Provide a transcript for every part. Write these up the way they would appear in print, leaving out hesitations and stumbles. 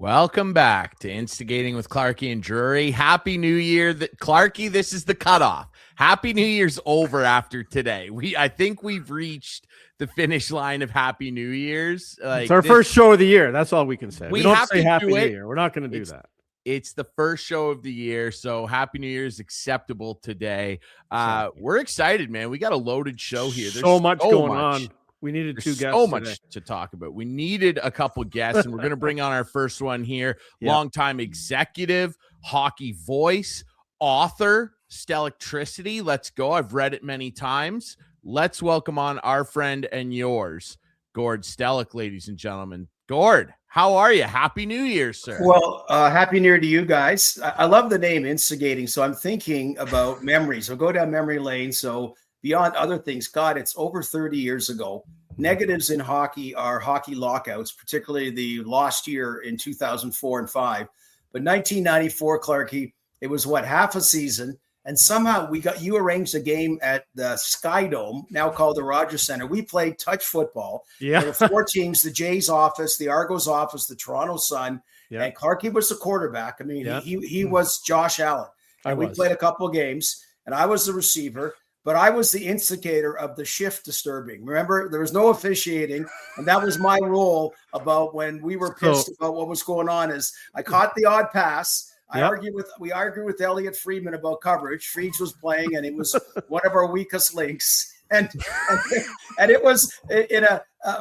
Welcome back to Instigating with Clarkie and Drury. Happy New Year. Clarkie, this is the cutoff. Happy New Year's over after today. I think we've reached the finish line of Happy New Year's. It's our first show of the year. That's all we can say. We don't have say to Happy do New it. Year. We're not going to do that. It's the first show of the year, so Happy New Year is acceptable today. We're excited, man. We got a loaded show here. There's so much going on. We needed two guests. So much to talk about. We needed a couple guests, and we're going to bring on our first one here. Longtime executive, hockey voice, author, Stellick. Let's go. I've read it many times. Let's welcome on our friend and yours, Gord Stellick, ladies and gentlemen. Gord, how are you? Happy New Year, sir. Well, Happy New Year to you guys. I love the name Instigating, so I'm thinking about memories. We'll go down memory lane. So beyond other things, God, it's over 30 years ago. Negatives in hockey are hockey lockouts, particularly the lost year in 2004 and 5. But 1994, Clarkie, it was half a season. And somehow you arranged a game at the Sky Dome, now called the Rogers Center. We played touch football. Yeah. There were 4 teams, the Jays office, the Argos office, the Toronto Sun. Yeah. And Clarkie was the quarterback. I mean, he was Josh Allen. And we played a couple of games, and I was the receiver. But I was the instigator of the shift disturbing. Remember, there was no officiating, and that was my role about when we were pissed about what was going on. Is I caught the odd pass. We argued with Elliot Friedman about coverage. Friedman was playing, and it was one of our weakest links. And it was in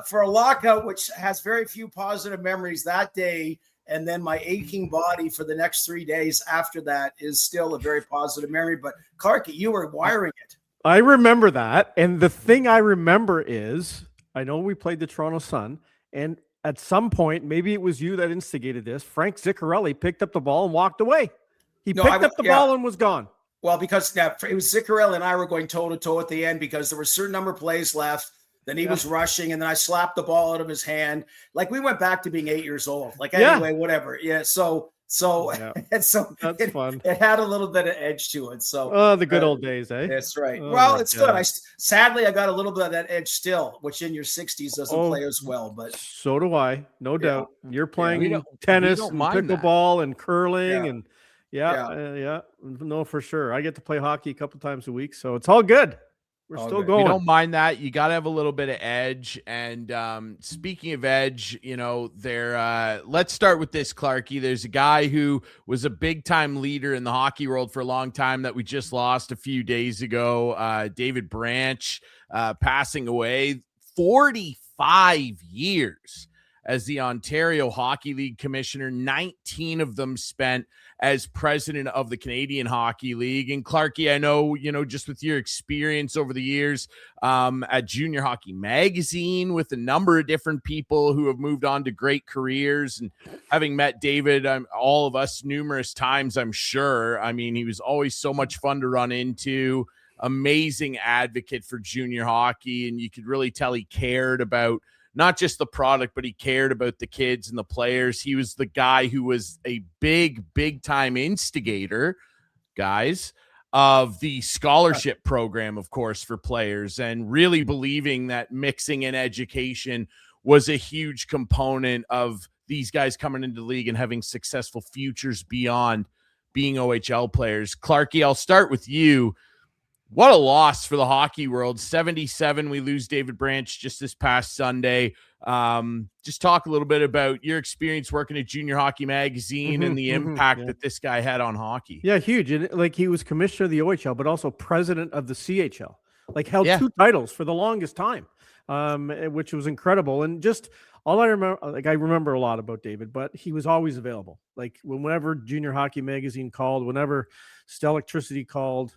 for a lockout, which has very few positive memories that day. And then my aching body for the next 3 days after that is still a very positive memory. But Clarkie, you were wiring it. I remember that. And the thing I remember is, I know we played the Toronto Sun, and at some point, maybe it was you that instigated this, Frank Ziccarelli picked up the ball and walked away. He picked up the ball and was gone. Well, because it was Ziccarelli and I were going toe-to-toe at the end because there were a certain number of plays left. Then he was rushing, and then I slapped the ball out of his hand. Like, we went back to being 8 years old. Like, anyway, whatever. Yeah, so that's fun. It had a little bit of edge to it. So the good old days, eh? That's right. Well, it's good. Sadly I got a little bit of that edge still, which in your 60s doesn't play as well. But so do I, no doubt. You're playing tennis and pickleball and curling and no, for sure. I get to play hockey a couple times a week, so it's all good. We're still going. We don't mind that. You got to have a little bit of edge. And speaking of edge, let's start with this, Clarkie. There's a guy who was a big-time leader in the hockey world for a long time that we just lost a few days ago. David Branch passing away. 45 years as the Ontario Hockey League commissioner, 19 of them spent as president of the Canadian Hockey League. And Clarkie, I know, just with your experience over the years at Junior Hockey Magazine with a number of different people who have moved on to great careers, and having met David, all of us numerous times, I'm sure. I mean, he was always so much fun to run into, amazing advocate for junior hockey. And you could really tell he cared about not just the product, but he cared about the kids and the players. He was the guy who was a big time instigator, guys, of the scholarship program, of course, for players, and really believing that mixing in education was a huge component of these guys coming into the league and having successful futures beyond being OHL players. Clarkie, I'll start with you. What a loss for the hockey world. 77, we lose David Branch just this past Sunday. Just talk a little bit about your experience working at Junior Hockey Magazine and the impact that this guy had on hockey. Yeah, huge. And he was commissioner of the OHL, but also president of the CHL. Held 2 titles for the longest time, which was incredible. And just all I remember, I remember a lot about David, but he was always available. Whenever Junior Hockey Magazine called, whenever Stellick called,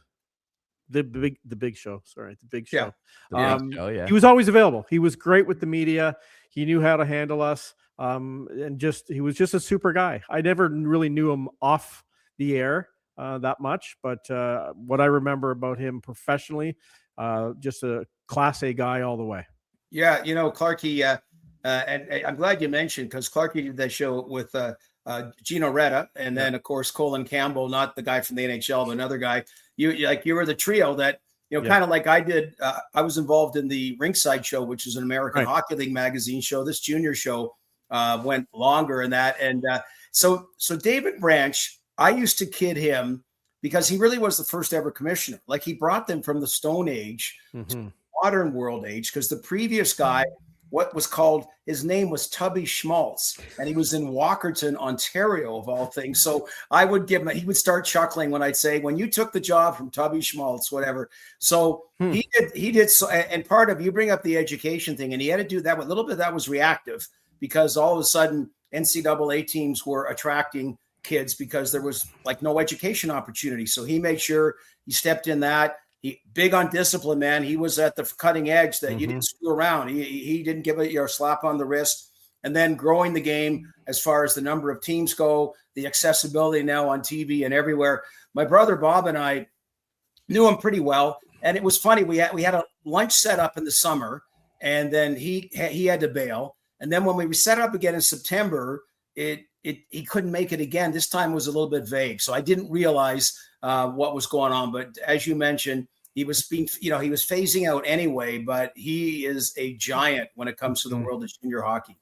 the big show. He was always available. He was great with the media. He knew how to handle us. And he was just a super guy. I never really knew him off the air that much, but what I remember about him professionally, just a Class A guy all the way. Yeah, Clarkie, and I'm glad you mentioned, because Clarkie did that show with Gino Retta, and then of course Colin Campbell, not the guy from the NHL, but another guy. You were the trio that kind of like I did. I was involved in the Rinkside Show, which is an American Hockey League magazine show. This junior show went longer in that. And so David Branch, I used to kid him because he really was the first ever commissioner. Like, he brought them from the Stone Age to the modern world age, because the previous guy, his name was Tubby Schmaltz, and he was in Walkerton, Ontario, of all things. So I would give him, he would start chuckling when I'd say, when you took the job from Tubby Schmaltz, whatever. So he did. So, and part of, you bring up the education thing, and he had to do that with a little bit that was reactive, because all of a sudden NCAA teams were attracting kids because there was like no education opportunity. So he made sure he stepped in that. He big on discipline, man. He was at the cutting edge, that you didn't screw around. He didn't give it a slap on the wrist. And then growing the game as far as the number of teams go, the accessibility now on TV and everywhere. My brother Bob and I knew him pretty well, and it was funny. We had a lunch set up in the summer, and then he had to bail. And then when we set up again in September, he couldn't make it again. This time was a little bit vague, so I didn't realize what was going on. But as you mentioned, he was phasing out anyway, but he is a giant when it comes to the world of junior hockey.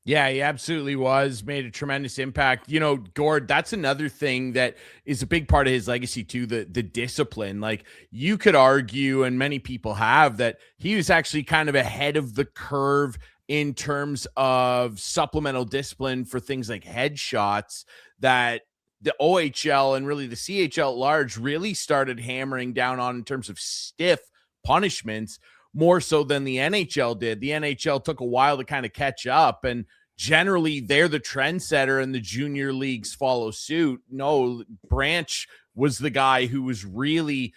Yeah, he absolutely was. Made a tremendous impact. Gord, that's another thing that is a big part of his legacy too, the discipline. Like, you could argue, and many people have, that he was actually kind of ahead of the curve in terms of supplemental discipline for things like headshots, that the OHL and really the CHL at large really started hammering down on in terms of stiff punishments, more so than the NHL did. The NHL took a while to kind of catch up, and generally they're the trendsetter and the junior leagues follow suit. No, Branch was the guy who was really,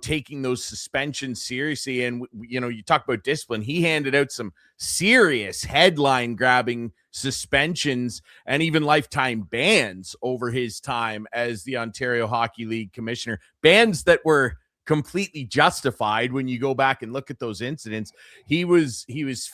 taking those suspensions seriously. And, you talk about discipline. He handed out some serious headline grabbing suspensions and even lifetime bans over his time as the Ontario Hockey League commissioner. Bans that were completely justified when you go back and look at those incidents. He was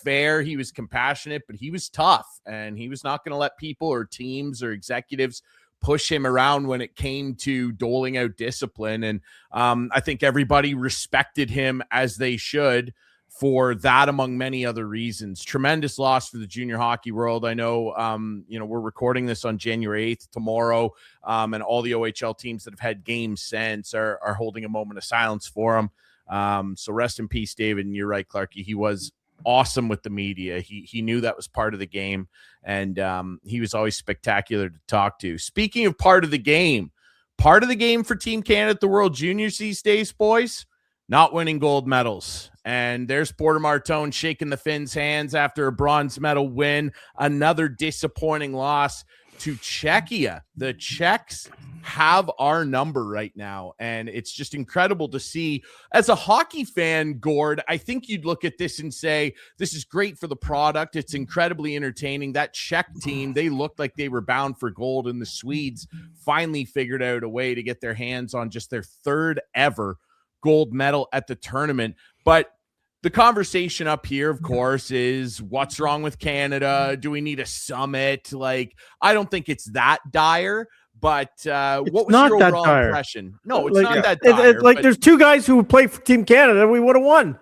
fair, he was compassionate, but he was tough, and he was not going to let people or teams or executives push him around when it came to doling out discipline. And I think everybody respected him, as they should, for that, among many other reasons. Tremendous loss for the junior hockey world. I know, we're recording this on January 8th tomorrow, and all the OHL teams that have had games since are holding a moment of silence for him. So rest in peace, David. And you're right, Clarky. He was awesome with the media. He knew that was part of the game, and he was always spectacular to talk to. Speaking of part of the game for Team Canada at the World Juniors these days, boys, not winning gold medals. And there's Porter Martone shaking the Finns' hands after a bronze medal win. Another disappointing loss to Czechia. The Czechs have our number right now, and it's just incredible to see. As a hockey fan, Gord, I think you'd look at this and say, this is great for the product. It's incredibly entertaining. That Czech team, they looked like they were bound for gold, and the Swedes finally figured out a way to get their hands on just their third ever gold medal at the tournament. But the conversation up here, of course, is what's wrong with Canada? Do we need a summit? Like, I don't think it's that dire, but what was your overall impression? No, it's not that dire. There's two guys who would play for Team Canada, and we would have won.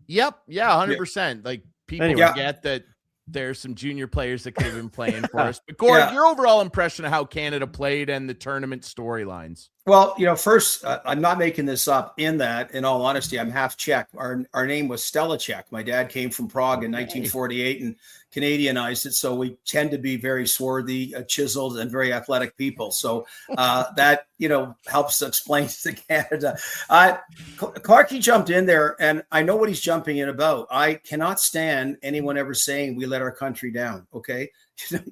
Yep. Yeah, 100%. Like, people forget that there's some junior players that could have been playing for us. But Gord, your overall impression of how Canada played and the tournament storylines. Well, first, I'm not making this up. In all honesty, I'm half Czech. Our name was Stellick. My dad came from Prague in 1948 and Canadianized it. So we tend to be very swarthy, chiseled, and very athletic people. So that, helps explain to Canada. Clarky jumped in there, and I know what he's jumping in about. I cannot stand anyone ever saying we let our country down. Okay.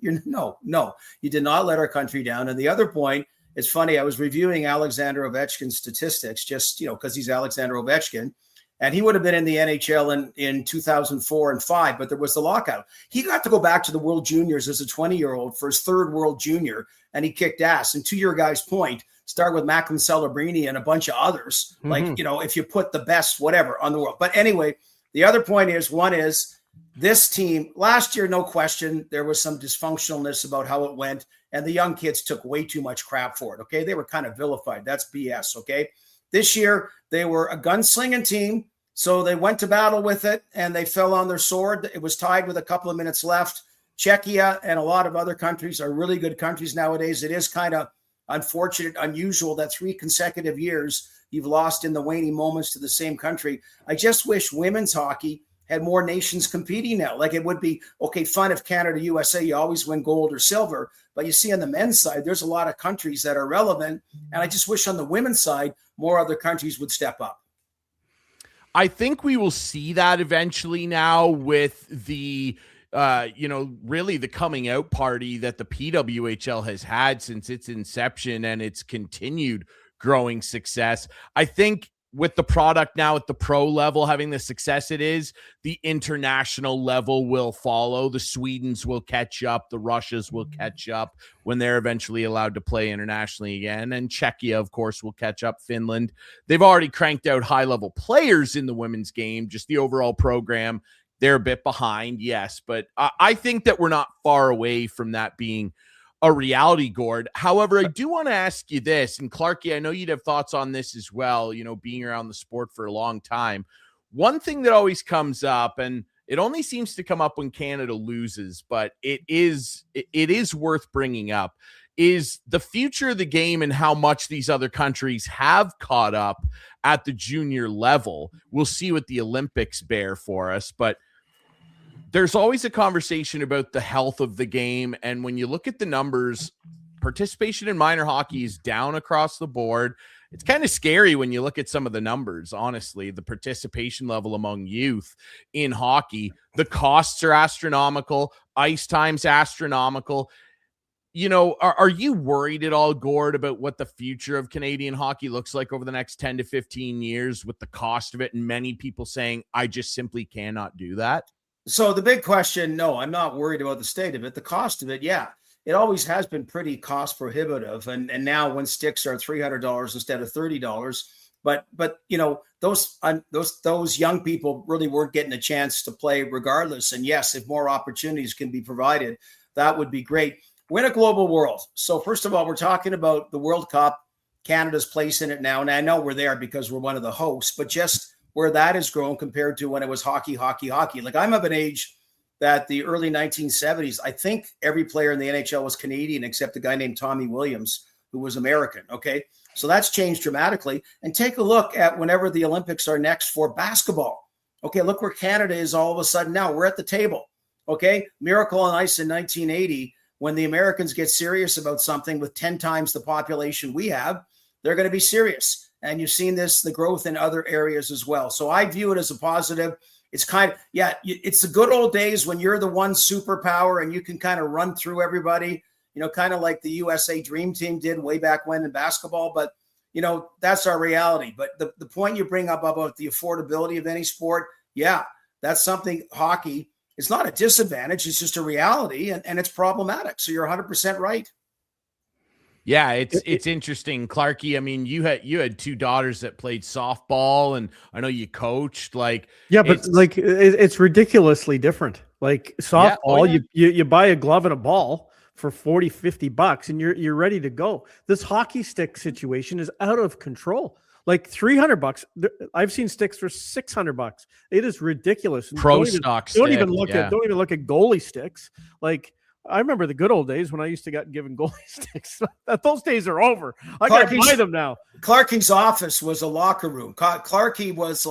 No, you did not let our country down. And the other point, it's funny, I was reviewing Alexander Ovechkin's statistics just, because he's Alexander Ovechkin, and he would have been in the NHL in 2004 and 5, but there was the lockout. He got to go back to the World Juniors as a 20-year-old for his third World Junior, and he kicked ass. And to your guy's point, start with Macklin Celebrini and a bunch of others. Like, if you put the best, whatever, on the world. But anyway, the other point is, one is, this team, last year, no question, there was some dysfunctionalness about how it went, and the young kids took way too much crap for it, okay? They were kind of vilified. That's BS, okay? This year, they were a gunslinging team, So they went to battle with it, and they fell on their sword. It was tied with a couple of minutes left. Czechia and a lot of other countries are really good countries nowadays. It is kind of unfortunate, unusual that 3 consecutive years you've lost in the waning moments to the same country. I just wish women's hockey had more nations competing now. Like, it would be, okay, fun if Canada, USA, you always win gold or silver. But you see on the men's side, there's a lot of countries that are relevant. And I just wish on the women's side, more other countries would step up. I think we will see that eventually now with the, really the coming out party that the PWHL has had since its inception and its continued growing success. I think with the product now at the pro level having the success it is, the international level will follow. The Swedens will catch up. The Russias will catch up when they're eventually allowed to play internationally again. And Czechia, of course, will catch up. Finland. They've already cranked out high-level players in the women's game. Just the overall program, they're a bit behind, yes. But I think that we're not far away from that being a reality, Gord. However, I do want to ask you this, and Clarky, I know you'd have thoughts on this as well, being around the sport for a long time. One thing that always comes up, and it only seems to come up when Canada loses, but it is worth bringing up, is the future of the game and how much these other countries have caught up at the junior level. We'll see what the Olympics bear for us, but there's always a conversation about the health of the game. And when you look at the numbers, participation in minor hockey is down across the board. It's kind of scary when you look at some of the numbers, honestly, the participation level among youth in hockey. The costs are astronomical. Ice time's astronomical. Are you worried at all, Gord, about what the future of Canadian hockey looks like over the next 10 to 15 years with the cost of it? And many people saying, I just simply cannot do that. So the big question, no, I'm not worried about the state of it. The cost of it, yeah, it always has been pretty cost prohibitive. And now when sticks are $300 instead of $30, but those young people really weren't getting a chance to play regardless. And yes, if more opportunities can be provided, that would be great. We're in a global world. So first of all, we're talking about the World Cup, Canada's place in it now. And I know we're there because we're one of the hosts, but just where that has grown compared to when it was hockey. Like, I'm of an age that the early 1970s, I think every player in the NHL was Canadian except a guy named Tommy Williams, who was American. Okay. So that's changed dramatically. And take a look at whenever the Olympics are next for basketball. Okay. Look where Canada is all of a sudden now. We're at the table. Okay. Miracle on Ice in 1980, when the Americans get serious about something with 10 times the population we have, they're going to be serious. And you've seen the growth in other areas as well. So I view it as a positive. It's it's the good old days when you're the one superpower and you can kind of run through everybody, kind of like the USA Dream Team did way back when in basketball. But, that's our reality. But the point you bring up about the affordability of any sport, yeah, that's something. Hockey is not a disadvantage. It's just a reality, and it's problematic. So you're 100% right. Yeah, it's interesting, Clarky. I mean, you had 2 daughters that played softball, and I know you coached. It's ridiculously different. Like softball, you buy a glove and a ball for $40-$50, and you're ready to go. This hockey stick situation is out of control. Like $300. I've seen sticks for $600. It is ridiculous. Don't even look at goalie sticks. Like, I remember the good old days when I used to get given goalie sticks. Those days are over. I got to buy them now. Clarky's office was a locker room. Clarky was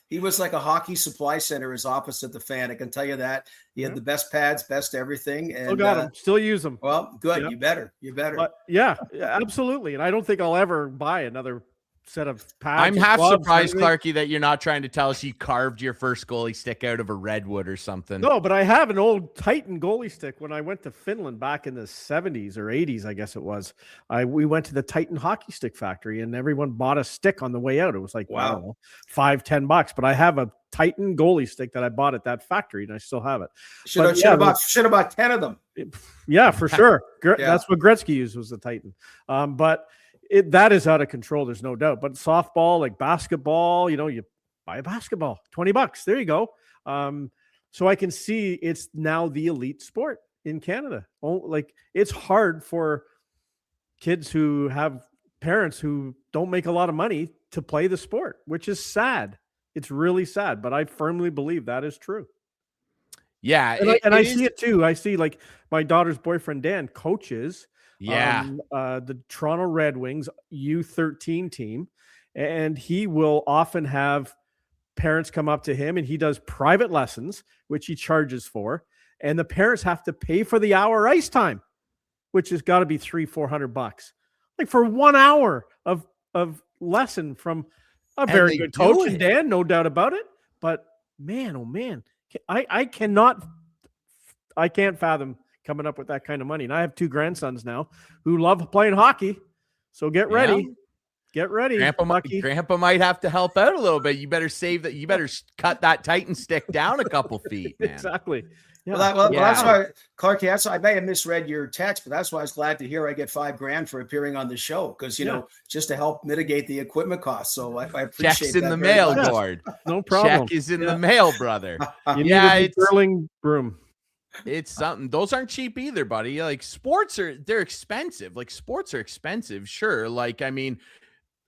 he was like a hockey supply center, his office at the Fan. I can tell you that. He had the best pads, best everything. And still got them. Still use them. Well, good. Yeah. You better. But yeah, absolutely. And I don't think I'll ever buy another set of pads. I'm half surprised, Clarky, that you're not trying to tell us you carved your first goalie stick out of a redwood or something. No, but I have an old Titan goalie stick. When I went to Finland back in the 70s or 80s, I guess it was, we went to the Titan hockey stick factory and everyone bought a stick on the way out. It was like, wow, $5-10. But I have a Titan goalie stick that I bought at that factory and I still have it. Should have bought 10 of them. Yeah, for sure. That's what Gretzky used, was the Titan. But that is out of control. There's no doubt. But softball, like basketball, you buy a basketball, $20. There you go. So I can see it's now the elite sport in Canada. It's hard for kids who have parents who don't make a lot of money to play the sport, which is sad. It's really sad, but I firmly believe that is true. Yeah. I see it too. I see like my daughter's boyfriend, Dan, coaches the Toronto Red Wings U13 team. And he will often have parents come up to him and he does private lessons, which he charges for. And the parents have to pay for the hour ice time, which has got to be $300-400, like for 1 hour of lesson from a very good coach. And Dan, no doubt about it. But man, oh man, I can't fathom coming up with that kind of money. And I have 2 grandsons now who love playing hockey. So get ready. Get ready. Grandpa might have to help out a little bit. You better save that. You better cut that Titan stick down a couple feet, man. Exactly. Yeah. Well, that's why, Clarky, I may have misread your text, but that's why I was glad to hear I get $5,000 for appering on the show because, just to help mitigate the equipment costs. So I appreciate Check's in the mail, Gord. No problem. Check is in the mail, brother. It's curling broom. It's something. Those aren't cheap either, buddy. Like they're expensive. Like sports are expensive. Sure. Like, I mean,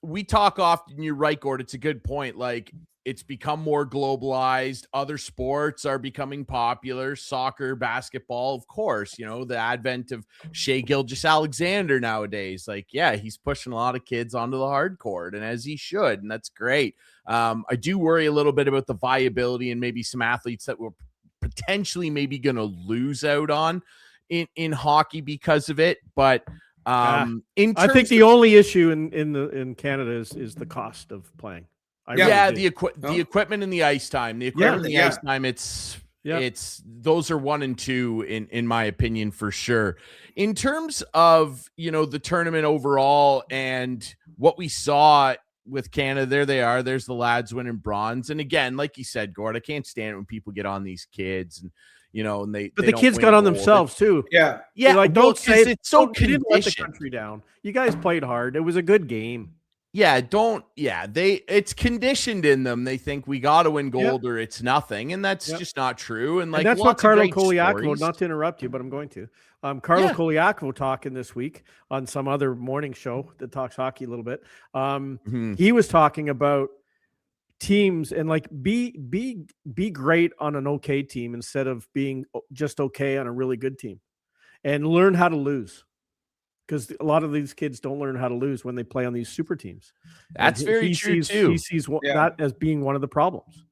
we talk often, you're right, Gord. It's a good point. Like it's become more globalized. Other sports are becoming popular. Soccer, basketball, of course, the advent of Shai Gilgeous-Alexander nowadays. Like, yeah, he's pushing a lot of kids onto the hard court, and as he should, and that's great. I do worry a little bit about the viability and maybe some athletes that we're potentially maybe going to lose out on in hockey because of it. But I think the only issue in Canada is the cost of playing. The equipment and the ice time. The equipment and the ice time, it's those are 1 and 2 in my opinion for sure. In terms of, the tournament overall and what we saw with Canada, there they are. There's the lads winning bronze. And again, like you said, Gord, I can't stand it when people get on these kids and and but the kids got on themselves too. Yeah. Like, don't say it's so conditioned. Didn't let the country down. You guys played hard. It was a good game. It's conditioned in them. They think we got to win gold or it's nothing. And that's just not true. And like, that's what Carlo Koliakovo, not to interrupt you, but I'm going to, Carlo Koliakovo talking this week on some other morning show that talks hockey a little bit. He was talking about teams and like be great on an okay team instead of being just okay on a really good team, and learn how to lose. Because a lot of these kids don't learn how to lose when they play on these super teams. That's very true too. He sees that as being one of the problems.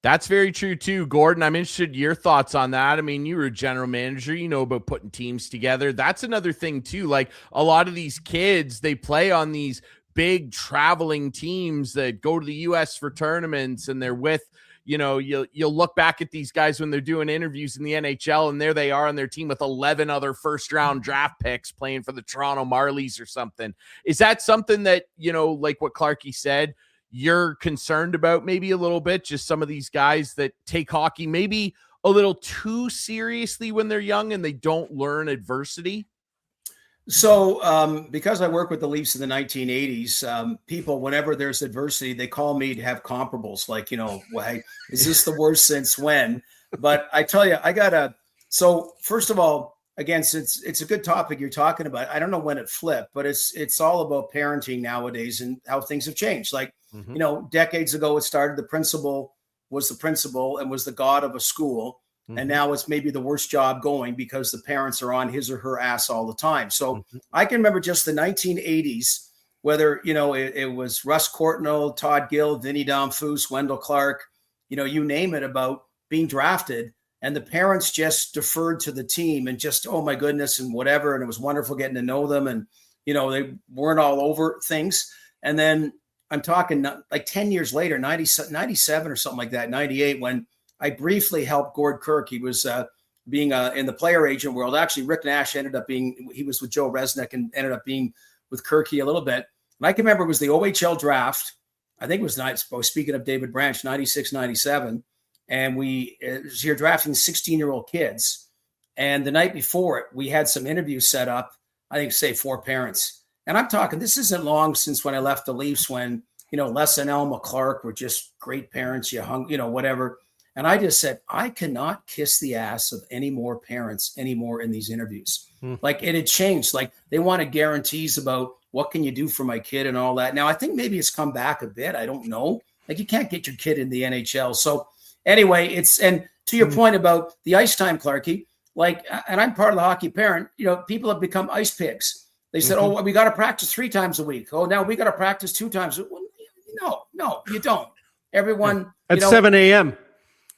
That's very true too, Gordon. I'm interested in your thoughts on that. I mean, you were a general manager, about putting teams together. That's another thing too. Like a lot of these kids, they play on these big traveling teams that go to the US for tournaments, and they're with, you'll look back at these guys when they're doing interviews in the NHL, and there they are on their team with 11 other first-round draft picks playing for the Toronto Marlies or something. Is that something that, like what Clarky said, you're concerned about maybe a little bit? Just some of these guys that take hockey maybe a little too seriously when they're young and they don't learn adversity? So because I work with the Leafs in the 1980s, people, whenever there's adversity, they call me to have comparables. Like, is this the worst since when? But I tell you, so first of all, again, since it's a good topic you're talking about, I don't know when it flipped, but it's all about parenting nowadays and how things have changed. Like, decades ago, it started, the principal was the principal and was the god of a school. And now it's maybe the worst job going because the parents are on his or her ass all the time. So I can remember just the 1980s, whether, it was Russ Courtnall, Todd Gill, Vinny Domfus, Wendell Clark, you name it, about being drafted. And the parents just deferred to the team and just, oh my goodness, and whatever. And it was wonderful getting to know them. And, they weren't all over things. And then I'm talking like 10 years later, 97 or something like that, 98, when I briefly helped Gord Kirk. He was being in the player agent world. Actually, Rick Nash he was with Joe Resnick and ended up being with Kirky a little bit. And I can remember it was the OHL draft. I think it was, speaking of David Branch, 96, 97. And you're drafting 16-year-old kids. And the night before it, we had some interviews set up, I think, say 4 parents. And I'm talking, this isn't long since when I left the Leafs, when, Les and Elma Clark were just great parents. You hung, whatever. And I just said, I cannot kiss the ass of any more parents anymore in these interviews. Like, it had changed. Like, they wanted guarantees about what can you do for my kid and all that. Now, I think maybe it's come back a bit. I don't know. Like, you can't get your kid in the NHL. So anyway, and to your point about the ice time, Clarkie, like, and I'm part of the hockey parent, people have become ice pigs. They said, oh, we got to practice 3 times a week. Oh, now we got to practice 2 times. Well, no, you don't. Everyone. At 7 a.m.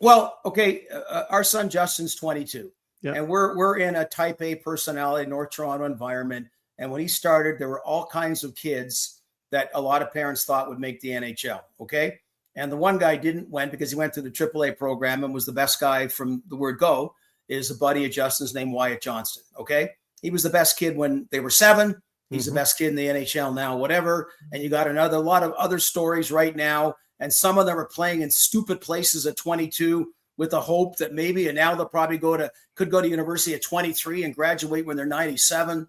Well, okay. Our son Justin's 22. Yeah. And we're in a type A personality, North Toronto environment. And when he started, there were all kinds of kids that a lot of parents thought would make the NHL. Okay. And the one guy went because he went to the AAA program and was the best guy from the word go, is a buddy of Justin's named Wyatt Johnston. Okay. He was the best kid when they were 7. He's the best kid in the NHL now, whatever. And you got a lot of other stories right now. And some of them are playing in stupid places at 22 with the hope that maybe, and now they'll probably could go to university at 23 and graduate when they're 97,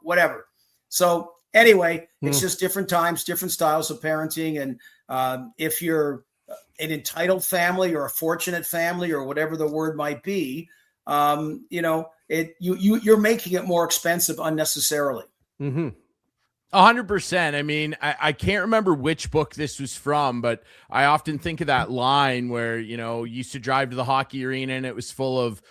whatever. So anyway, it's just different times, different styles of parenting. And if you're an entitled family or a fortunate family or whatever the word might be, you're making it more expensive unnecessarily. 100%. I mean, I can't remember which book this was from, but I often think of that line where, you used to drive to the hockey arena and it was full of,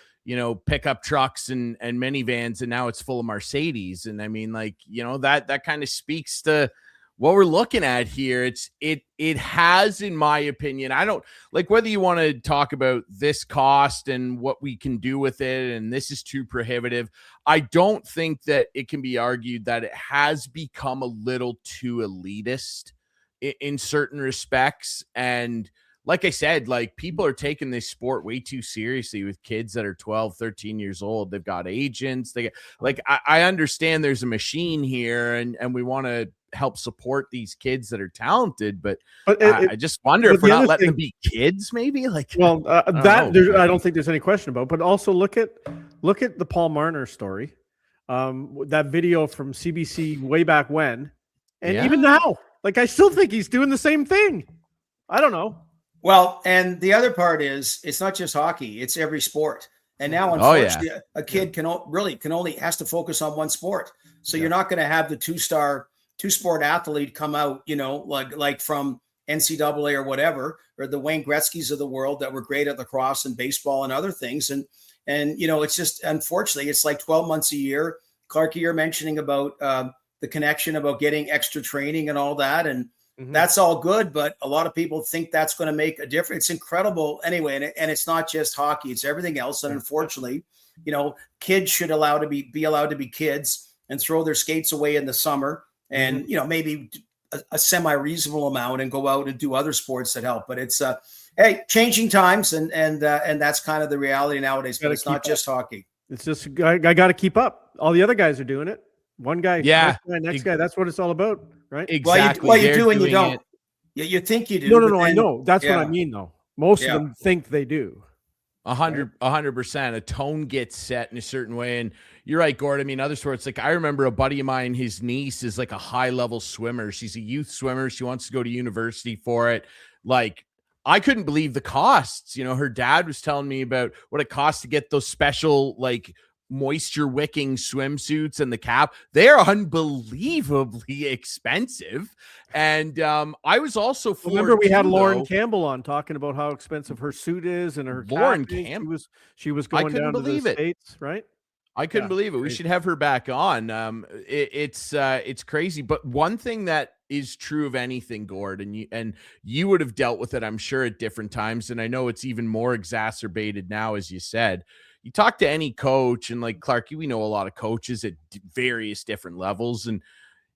pickup trucks and minivans, and now it's full of Mercedes. And I mean, like, that kind of speaks to what we're looking at here. It has, in my opinion, I don't like whether you want to talk about this cost and what we can do with it, and this is too prohibitive. I don't think that it can be argued that it has become a little too elitist in certain respects. And like I said, like, people are taking this sport way too seriously with kids that are 12, 13 years old. They've got agents. I understand there's a machine here and we want to help support these kids that are talented, but I just wonder if we're not letting them be kids, maybe. Like, well, I don't think there's any question about. But also look at the Paul Marner story, that video from CBC way back when, and even now, like, I still think he's doing the same thing. I don't know. Well, and the other part is, it's not just hockey; it's every sport. And now, unfortunately, a kid has to focus on one sport. So you're not going to have the two-sport athlete come out, like from NCAA or whatever, or the Wayne Gretzky's of the world that were great at lacrosse and baseball and other things. And it's just, unfortunately, it's like 12 months a year. Clarkie, you're mentioning about the connection about getting extra training and all that. And that's all good, but a lot of people think that's going to make a difference. It's incredible anyway. And it's not just hockey, it's everything else. And unfortunately, kids should be allowed to be kids and throw their skates away in the summer and, maybe a semi-reasonable amount and go out and do other sports that help. But it's, changing times. And that's kind of the reality nowadays, but it's not just hockey. It's just, I got to keep up. All the other guys are doing it. One guy, next guy. That's what it's all about, right? Exactly. Well, you do and you don't. You think you do. No. I know. That's what I mean, though. Most of them think they do. 100%. A tone gets set in a certain way. And you're right, Gord. I mean, other sports, like, I remember a buddy of mine, his niece is like a high-level swimmer. She's a youth swimmer. She wants to go to university for it. Like, I couldn't believe the costs. Her dad was telling me about what it costs to get those special, like, moisture wicking swimsuits and the cap. They're unbelievably expensive. And I was also remember we had Lauren Campbell on talking about how expensive her suit is and her Lauren Campbell. She was going down to the States, right? I couldn't believe it. We should have her back on. It's crazy. But one thing that is true of anything, Gord, and you would have dealt with it, I'm sure, at different times. And I know it's even more exacerbated now, as you said. You talk to any coach, and like Clarkie, we know a lot of coaches at various different levels. And,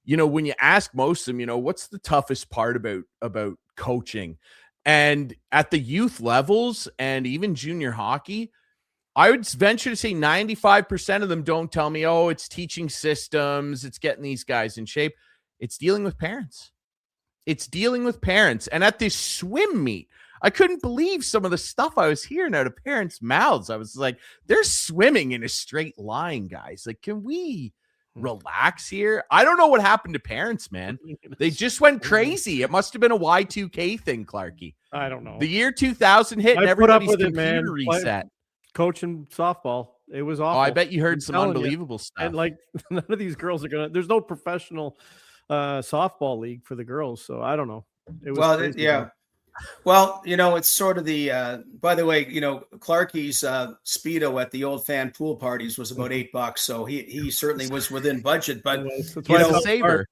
when you ask most of them, what's the toughest part about coaching? And at the youth levels and even junior hockey, I would venture to say 95% of them don't tell me, oh, it's teaching systems, it's getting these guys in shape. It's dealing with parents. And at this swim meet, I couldn't believe some of the stuff I was hearing out of parents' mouths. I was like, they're swimming in a straight line, guys. Like, can we relax here? I don't know what happened to parents, man. They just went crazy. It must have been a Y2K thing, Clarkie. I don't know. The year 2000 hit and everybody's computer reset. Coaching softball. It was awful. Oh, I bet you heard some unbelievable stuff. And like, none of these girls are there's no professional softball league for the girls. So I don't know. It was Well, it's sort of the, by the way, Clarkie's Speedo at the old fan pool parties was about $8. So he certainly was within budget, but it's a saver.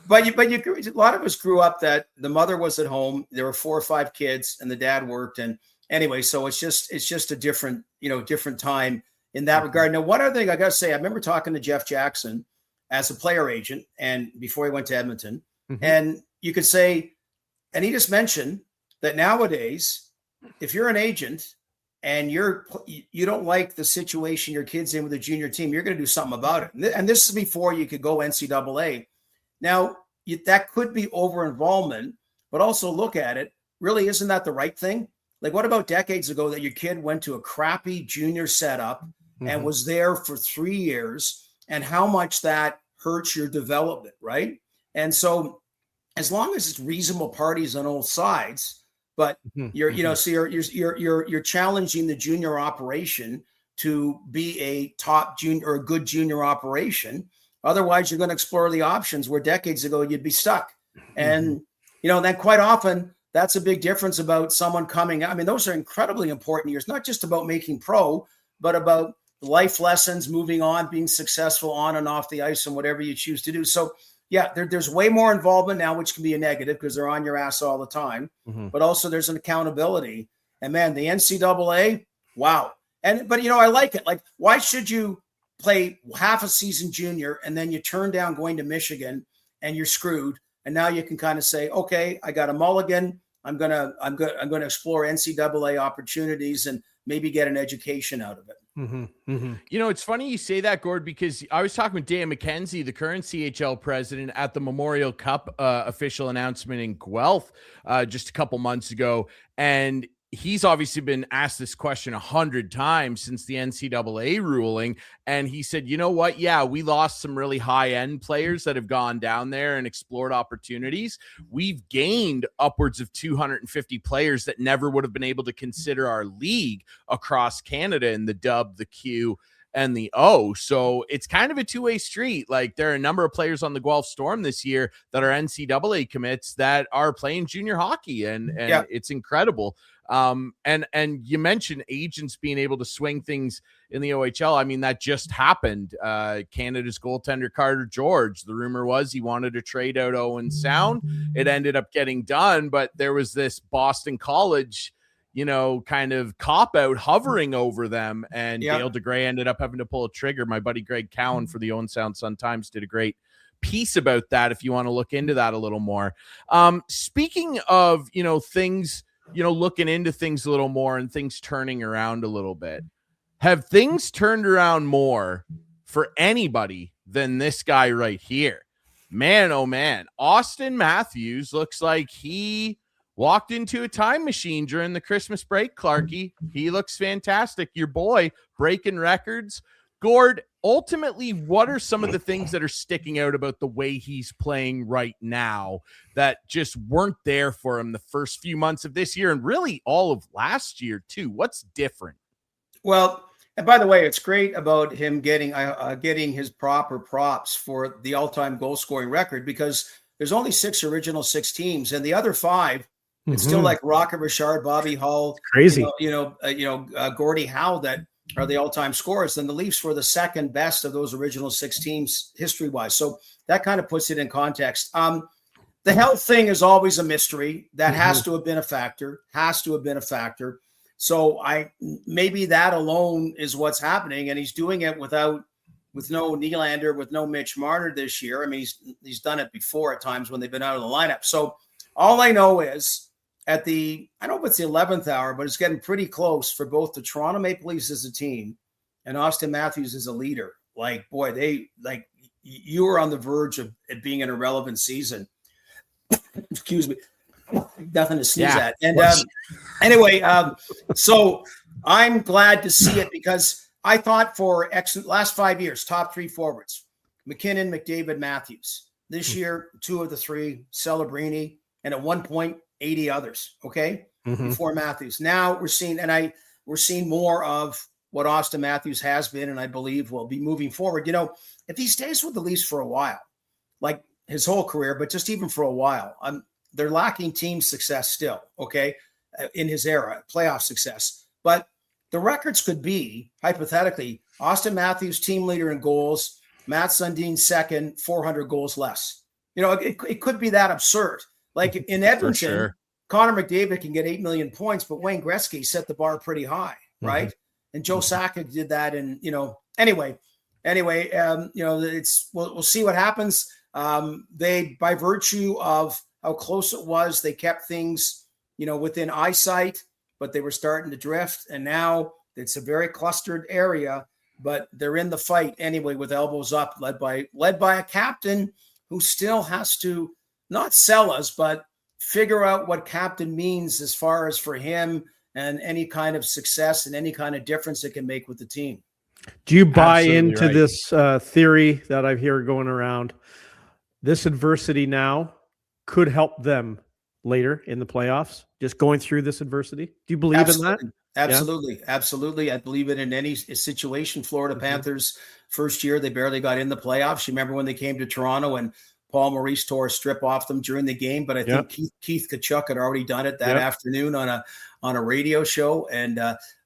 But a lot of us grew up that the mother was at home. There were 4 or 5 kids and the dad worked. And anyway, so it's just a different, different time in that regard. Now, one other thing I got to say, I remember talking to Jeff Jackson as a player agent and before he went to Edmonton, and you could say, and he just mentioned that nowadays, if you're an agent and you don't like the situation your kid's in with a junior team, you're going to do something about it. And this is before you could go NCAA. Now, that could be over-involvement, but also look at it. Really, isn't that the right thing? Like, what about decades ago that your kid went to a crappy junior setup and was there for 3 years, and how much that hurts your development, right? And so as long as it's reasonable parties on all sides, but you're challenging the junior operation to be a top junior or a good junior operation. Otherwise, you're going to explore the options where decades ago you'd be stuck. And, then quite often that's a big difference about someone coming. I mean, those are incredibly important years, not just about making pro, but about life lessons, moving on, being successful on and off the ice and whatever you choose to do. So, yeah, there's way more involvement now, which can be a negative because they're on your ass all the time. But also there's an accountability. And man, the NCAA, wow. But I like it. Like, why should you play half a season junior and then you turn down going to Michigan and you're screwed? And now you can kind of say, okay, I got a mulligan. I'm gonna explore NCAA opportunities and maybe get an education out of it. It's funny you say that, Gord, because I was talking with Dan McKenzie, the current CHL president, at the Memorial Cup official announcement in Guelph just a couple months ago. And he's obviously been asked this question 100 times since the NCAA ruling. And he said, you know what? Yeah, we lost some really high end players that have gone down there and explored opportunities. We've gained upwards of 250 players that never would have been able to consider our league across Canada in the dub, the Q, and the O. So it's kind of a two-way street. Like, there are a number of players on the Guelph Storm this year that are NCAA commits that are playing junior hockey, and it's incredible. And you mentioned agents being able to swing things in the OHL. I mean, that just happened. Canada's goaltender Carter George, the rumor was he wanted to trade out Owen Sound. It ended up getting done, but there was this Boston College kind of cop out hovering over them, and Dale DeGray ended up having to pull a trigger. My buddy Greg Cowan for the Owen Sound Sun-Times did a great piece about that if you want to look into that a little more. Speaking of things, looking into things a little more and things turning around a little bit, have things turned around more for anybody than this guy right here? Man, oh man, Austin Matthews looks like he walked into a time machine during the Christmas break, Clarkie. He looks fantastic. Your boy breaking records. Gord, ultimately, what are some of the things that are sticking out about the way he's playing right now that just weren't there for him the first few months of this year and really all of last year too? What's different? Well, and by the way, it's great about him getting his proper props for the all-time goal-scoring record, because there's only 6 original 6 teams, and the other 5, it's still like Rocket Richard, Bobby Hull, crazy, Gordie Howe that are the all-time scorers. And the Leafs were the second best of those original 6 teams history-wise. So that kind of puts it in context. The health thing is always a mystery. That has to have been a factor. So maybe that alone is what's happening, and he's doing it with no Nylander, with no Mitch Marner this year. I mean, he's done it before at times when they've been out of the lineup. So all I know is, I don't know if it's the 11th hour, but it's getting pretty close for both the Toronto Maple Leafs as a team and Austin Matthews as a leader. Like, boy, you were on the verge of it being an irrelevant season. Excuse me. Nothing to sneeze at. And anyway, so I'm glad to see it, because I thought for last 5 years, top 3 forwards, McKinnon, McDavid, Matthews. This year, 2 of the 3, Celebrini, and at one point, 80 others, before Matthews. Now we're seeing more of what Austin Matthews has been, and I believe will be moving forward. If he stays with the Leafs for a while, like his whole career, but just even for a while, they're lacking team success still, okay, in his era, playoff success. But the records could be, hypothetically, Austin Matthews, team leader in goals, Matt Sundin second, 400 goals less. It could be that absurd. Like in Edmonton, sure. Connor McDavid can get 8 million points, but Wayne Gretzky set the bar pretty high, right? And Joe Sakic did that. And, anyway, we'll see what happens. They, by virtue of how close it was, they kept things, within eyesight, but they were starting to drift. And now it's a very clustered area, but they're in the fight anyway with elbows up, led by a captain who still has to not sell us, but figure out what captain means as far as for him and any kind of success and any kind of difference it can make with the team. Do you buy into this theory that I hear going around? This adversity now could help them later in the playoffs, just going through this adversity. Do you believe in that? Absolutely. Yeah. Absolutely. I believe it in any situation. Florida Panthers, first year, they barely got in the playoffs. You remember when they came to Toronto and Paul Maurice tore a strip off them during the game, but I think Keith Tkachuk had already done it that afternoon on a radio show. And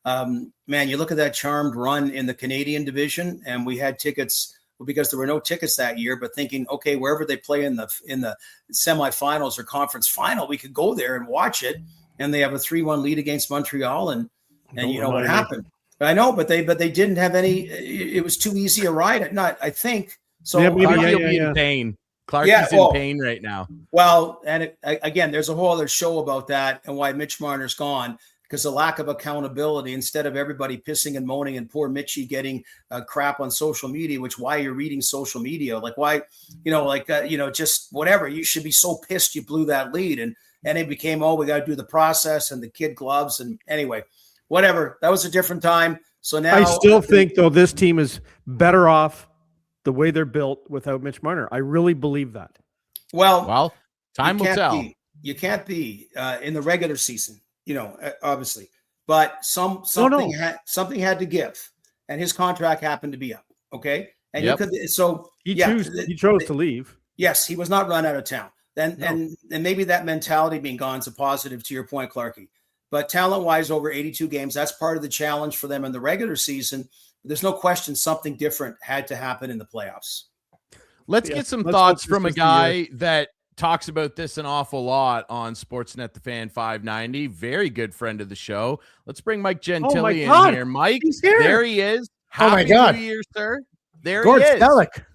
man, you look at that charmed run in the Canadian division, and we had tickets because there were no tickets that year, but thinking, okay, wherever they play in the semifinals or conference final, we could go there and watch it. And they have a 3-1 lead against Montreal, and you know what happened. I know, but they didn't have any. It was too easy a ride. I think so. He'll be in pain. Clark is in pain right now. Well, and again, there's a whole other show about that and why Mitch Marner's gone, because the lack of accountability, instead of everybody pissing and moaning and poor Mitchie getting crap on social media, which why you're reading social media, like why, just whatever. You should be so pissed you blew that lead. And it became, we got to do the process and the kid gloves. And anyway, whatever. That was a different time. So now I still think, though, this team is better off the way they're built without Mitch Marner. I really believe that. Well, time will tell. You can't be in the regular season, obviously, but something had to give, and his contract happened to be up. Okay. And he chose to leave. Yes. He was not run out of town. And maybe that mentality being gone is a positive to your point, Clarkie, but talent wise over 82 games, that's part of the challenge for them in the regular season. There's no question something different had to happen in the playoffs. Let's get some thoughts from a guy that talks about this an awful lot on Sportsnet, the Fan 590. Very good friend of the show. Let's bring Mike Gentile in here. Mike, there he is. Happy New Year, sir. There Gord he is. Stellick.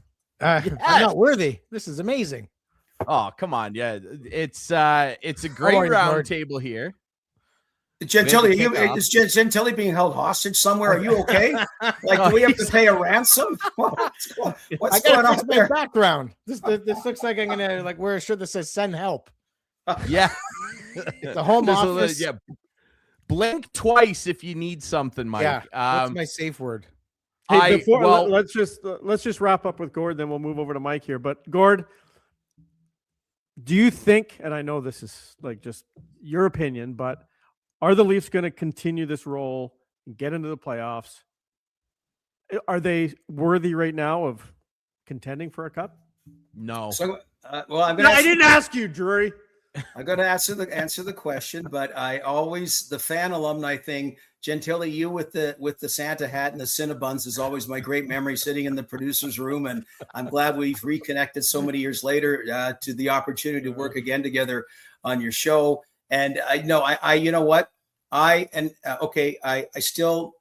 I'm not worthy. This is amazing. Oh, come on. Yeah, it's a great round table here. Gentile, is Gentile being held hostage somewhere? Are you okay? Do we have to pay a ransom? What's going on there? Background. This looks like I'm gonna wear a shirt that says "Send help." Yeah, the home office. Blink twice if you need something, Mike. Yeah, that's my safe word. Hey, let's just wrap up with Gord, then we'll move over to Mike here. But Gord, do you think? And I know this is just your opinion, but are the Leafs going to continue this role and get into the playoffs? Are they worthy right now of contending for a cup? No. So, I didn't ask you, Drury. I'm going to answer the question, but I always, the fan alumni thing, Gentile, you with the Santa hat and the Cinnabons is always my great memory sitting in the producer's room. And I'm glad we've reconnected so many years later to the opportunity to work again together on your show. And I you know what? I still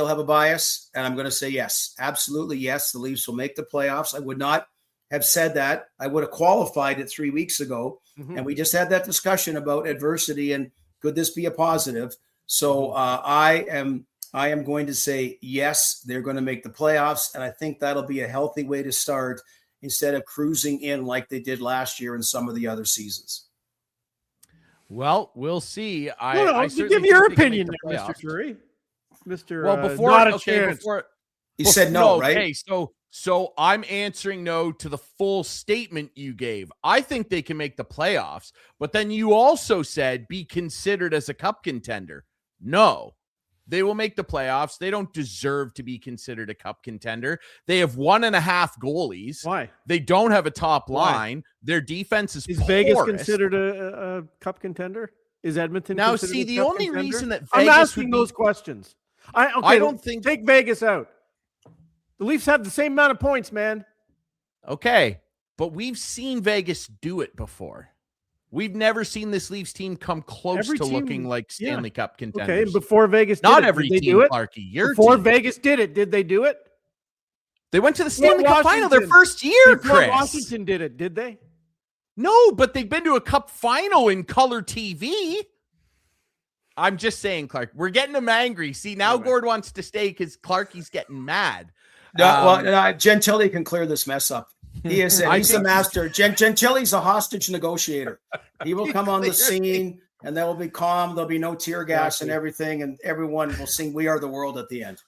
have a bias, and I'm going to say yes, absolutely yes. The Leafs will make the playoffs. I would not have said that. I would have qualified it 3 weeks ago, and we just had that discussion about adversity and could this be a positive? So I am going to say yes. They're going to make the playoffs, and I think that'll be a healthy way to start instead of cruising in like they did last year and some of the other seasons. Well, we'll see. You give your opinion, Mr. Drury. Before you said no, right? Okay, so I'm answering no to the full statement you gave. I think they can make the playoffs, but then you also said be considered as a cup contender. No. They will make the playoffs. They don't deserve to be considered a cup contender. They have 1.5 goalies. Why? They don't have a top line. Their defense is porous. Vegas considered a cup contender? Is Edmonton now? See, the only reason that Vegas I'm asking those questions. I don't think take Vegas out. The Leafs have the same amount of points, man. Okay, but we've seen Vegas do it before. We've never seen this Leafs team come close to looking like Stanley Cup contenders. Okay, before Vegas did Not it, every did they team, do it? Clarky. Before Vegas did it, did they do it? They went to the Stanley Cup final their first year, before Chris. Washington did it, did they? No, but they've been to a cup final in color TV. I'm just saying, Clark, we're getting him angry. See, now Gord wants to stay because Clarky's getting mad. Gentile can clear this mess up. He is he's the master. Gentile's a hostage negotiator. He will come on the scene and there will be calm. There'll be no tear gas and everything, and everyone will sing "We Are the World" at the end.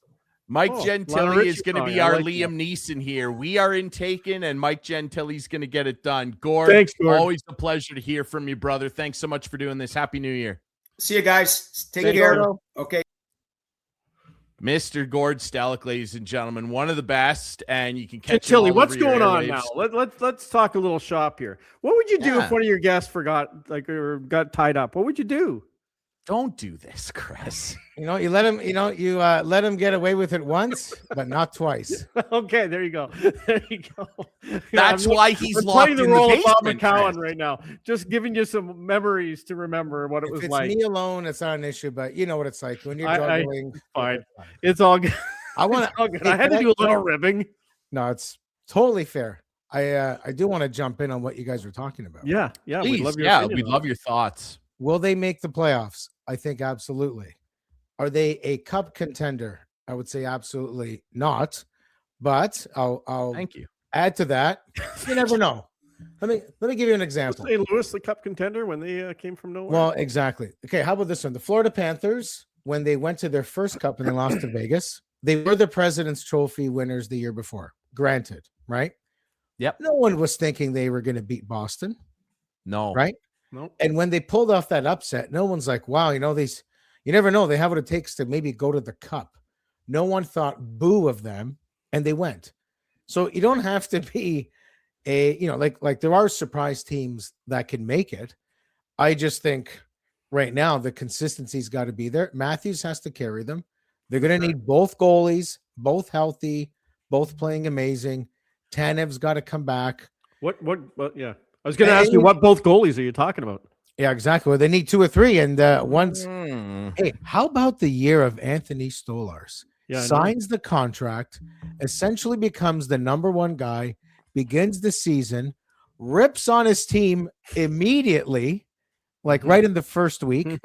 Mike Gentile is going to be our Liam Neeson here. We are in Taken, and Mike Gentile's going to get it done. Gord, thanks, Gord. Always a pleasure to hear from you, brother. Thanks so much for doing this. Happy New Year. See you guys. Take care. Okay. Mr. Gord Stellick, ladies and gentlemen, one of the best, and you can catch Chili. What's going on now? Let's talk a little shop here. What would you do if one of your guests got tied up? What would you do? Don't do this, Chris. You let him. You let him get away with it once, but not twice. Okay, there you go. There you go. That's why he's locked in the role basement, of Bob McCowan right now. Just giving you some memories to remember what it was like. It's me alone. It's not an issue, but you know what it's like when you're juggling. Fine, it's all good. I want to. I had to do a little ribbing. No, it's totally fair. I do want to jump in on what you guys were talking about. Yeah, please. We'd love your thoughts. Will they make the playoffs? I think absolutely. Are they a cup contender? I would say absolutely not. But I'll thank you. Add to that. You never know. Let me give you an example. Was St. Louis the cup contender when they came from nowhere? Well, exactly. Okay, how about this one? The Florida Panthers, when they went to their first cup and they lost to Vegas, they were the President's Trophy winners the year before. Granted, right? Yep. No one was thinking they were going to beat Boston. No. Right? Nope. And when they pulled off that upset, no one's like, wow, these, you never know. They have what it takes to maybe go to the cup. No one thought boo of them, and they went. So you don't have to be like there are surprise teams that can make it. I just think right now the consistency's got to be there. Matthews has to carry them. They're going to need both goalies, both healthy, both playing amazing. Tanev's got to come back. What? Yeah. I was going to ask you, what both goalies are you talking about? Yeah, exactly. Well, they need 2 or 3. And once, hey, how about the year of Anthony Stolarz? Yeah, signs the contract, essentially becomes the number 1 guy, begins the season, rips on his team immediately, like right in the first week,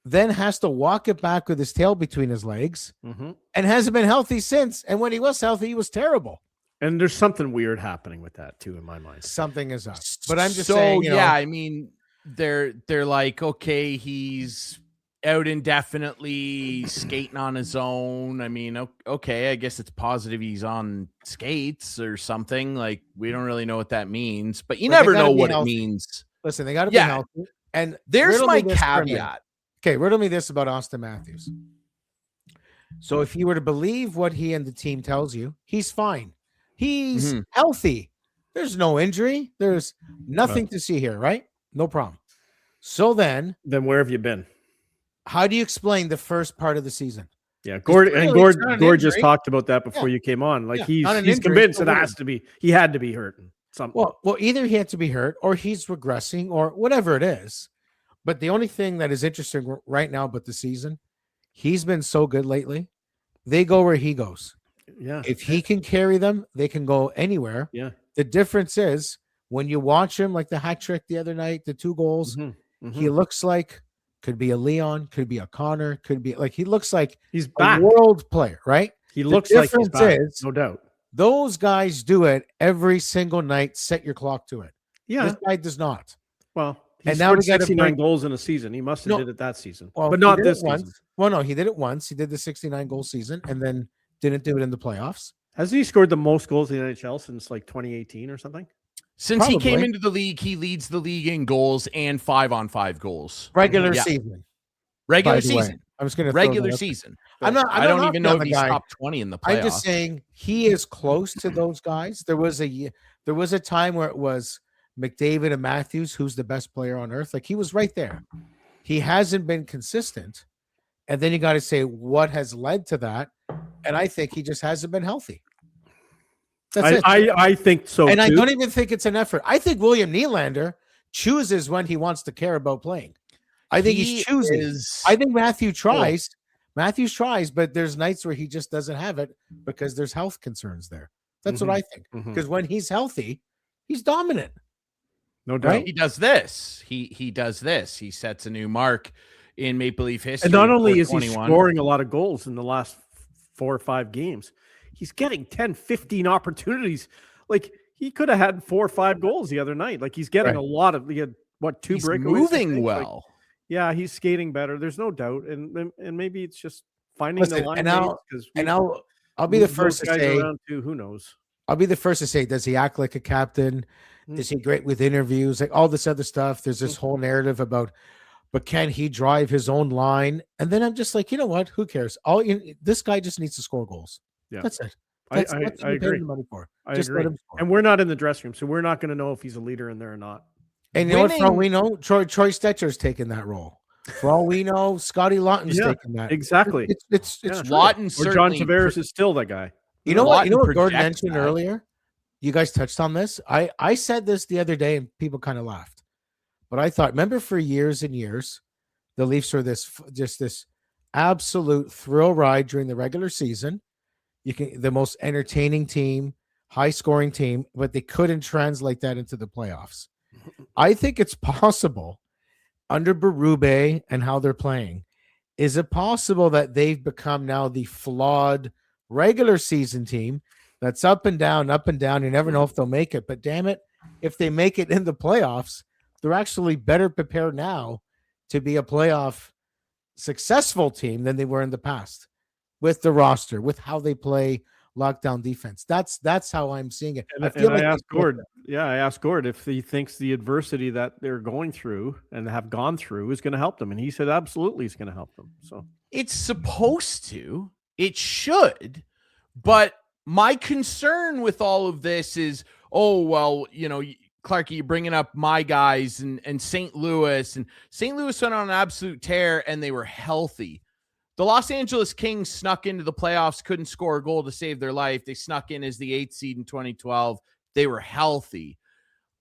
then has to walk it back with his tail between his legs, and hasn't been healthy since. And when he was healthy, he was terrible. And there's something weird happening with that too, in my mind. Something is up. But I'm just saying, I mean, they're like, okay, he's out indefinitely, skating on his own. I mean, okay, I guess it's positive he's on skates or something. Like, we don't really know what that means, but you never know what it means. Listen, they got to be healthy. And there's my caveat. Okay, riddle me this about Austin Matthews. So if you were to believe what he and the team tells you, he's fine. He's healthy. There's no injury. There's nothing to see here, right? No problem. So then where have you been? How do you explain the first part of the season? Yeah, Gord just talked about that before you came on. Like he's convinced it has to be. He had to be hurt. Something. Well, either he had to be hurt or he's regressing or whatever it is. But the only thing that is interesting right now about the season, he's been so good lately. They go where he goes. Yeah. If he can carry them, they can go anywhere. Yeah. The difference is when you watch him, like the hat trick the other night, the 2 goals, he looks like could be a Leon, could be a Connor, could be like he looks like he's back. A world player, right? He looks like he's back, no doubt. Those guys do it every single night. Set your clock to it. Yeah. This guy does not. Well, and now he got 69 goals in a season. He must have did it that season. Well, but not this season. Well, no, he did it once. He did the 69 goal season and then didn't do it in the playoffs. Hasn't he scored the most goals in the NHL since like 2018 or something? Since he came into the league, he leads the league in goals and 5-on-5 goals. Regular season. Regular season. I'm just going to regular season. I don't even know if he's top 20 in the playoffs. I'm just saying he is close to those guys. There was a time where it was McDavid and Matthews, who's the best player on earth. Like he was right there. He hasn't been consistent. And then you got to say what has led to that. And I think he just hasn't been healthy. That's it. I think so. And too. I don't even think it's an effort. I think William Nylander chooses when he wants to care about playing. I think he's choosing. I think Matthews tries, but there's nights where he just doesn't have it because there's health concerns there. That's what I think. Because when he's healthy, he's dominant. No doubt. Right? He does this. He does this. He sets a new mark in Maple Leaf history. And not only is he scoring a lot of goals in the last 4 or 5 games, he's getting 10, 15 opportunities. Like he could have had 4 or 5 goals the other night. Like he's getting a lot of, he had 2 breakaways. Moving well. Like, yeah, he's skating better. There's no doubt. And maybe it's just finding the line. I'll be the first to say, who knows? I'll be the first to say, does he act like a captain? Is he great with interviews? Like all this other stuff. There's this whole narrative about, but can he drive his own line? And then I'm just like, you know what? Who cares? This guy just needs to score goals. Yeah, that's it. I agree. Money for. I agree. And we're not in the dressing room, so we're not going to know if he's a leader in there or not. And you know what? For all we know, Troy Stetcher's taking that role. For all we know, Scotty Lawton's taking that. Exactly. It's Lawton. Or John Tavares is still that guy. You know what? You know what Gordon mentioned earlier? You guys touched on this. I said this the other day, and people kind of laughed. But I thought, remember, for years and years, the Leafs were this absolute thrill ride during the regular season. The most entertaining team, high scoring team, but they couldn't translate that into the playoffs. I think it's possible under Berube and how they're playing. Is it possible that they've become now the flawed regular season team that's up and down? You never know if they'll make it, but damn it, if they make it in the playoffs, they're actually better prepared now to be a playoff successful team than they were in the past with the roster, with how they play lockdown defense. That's how I'm seeing it. And I asked Gord if he thinks the adversity that they're going through and have gone through is going to help them. And he said, absolutely, it's going to help them. So it's supposed to, it should, but my concern with all of this is, Clarky, you're bringing up my guys and St. Louis. And St. Louis went on an absolute tear, and they were healthy. The Los Angeles Kings snuck into the playoffs, couldn't score a goal to save their life. They snuck in as the 8th seed in 2012. They were healthy.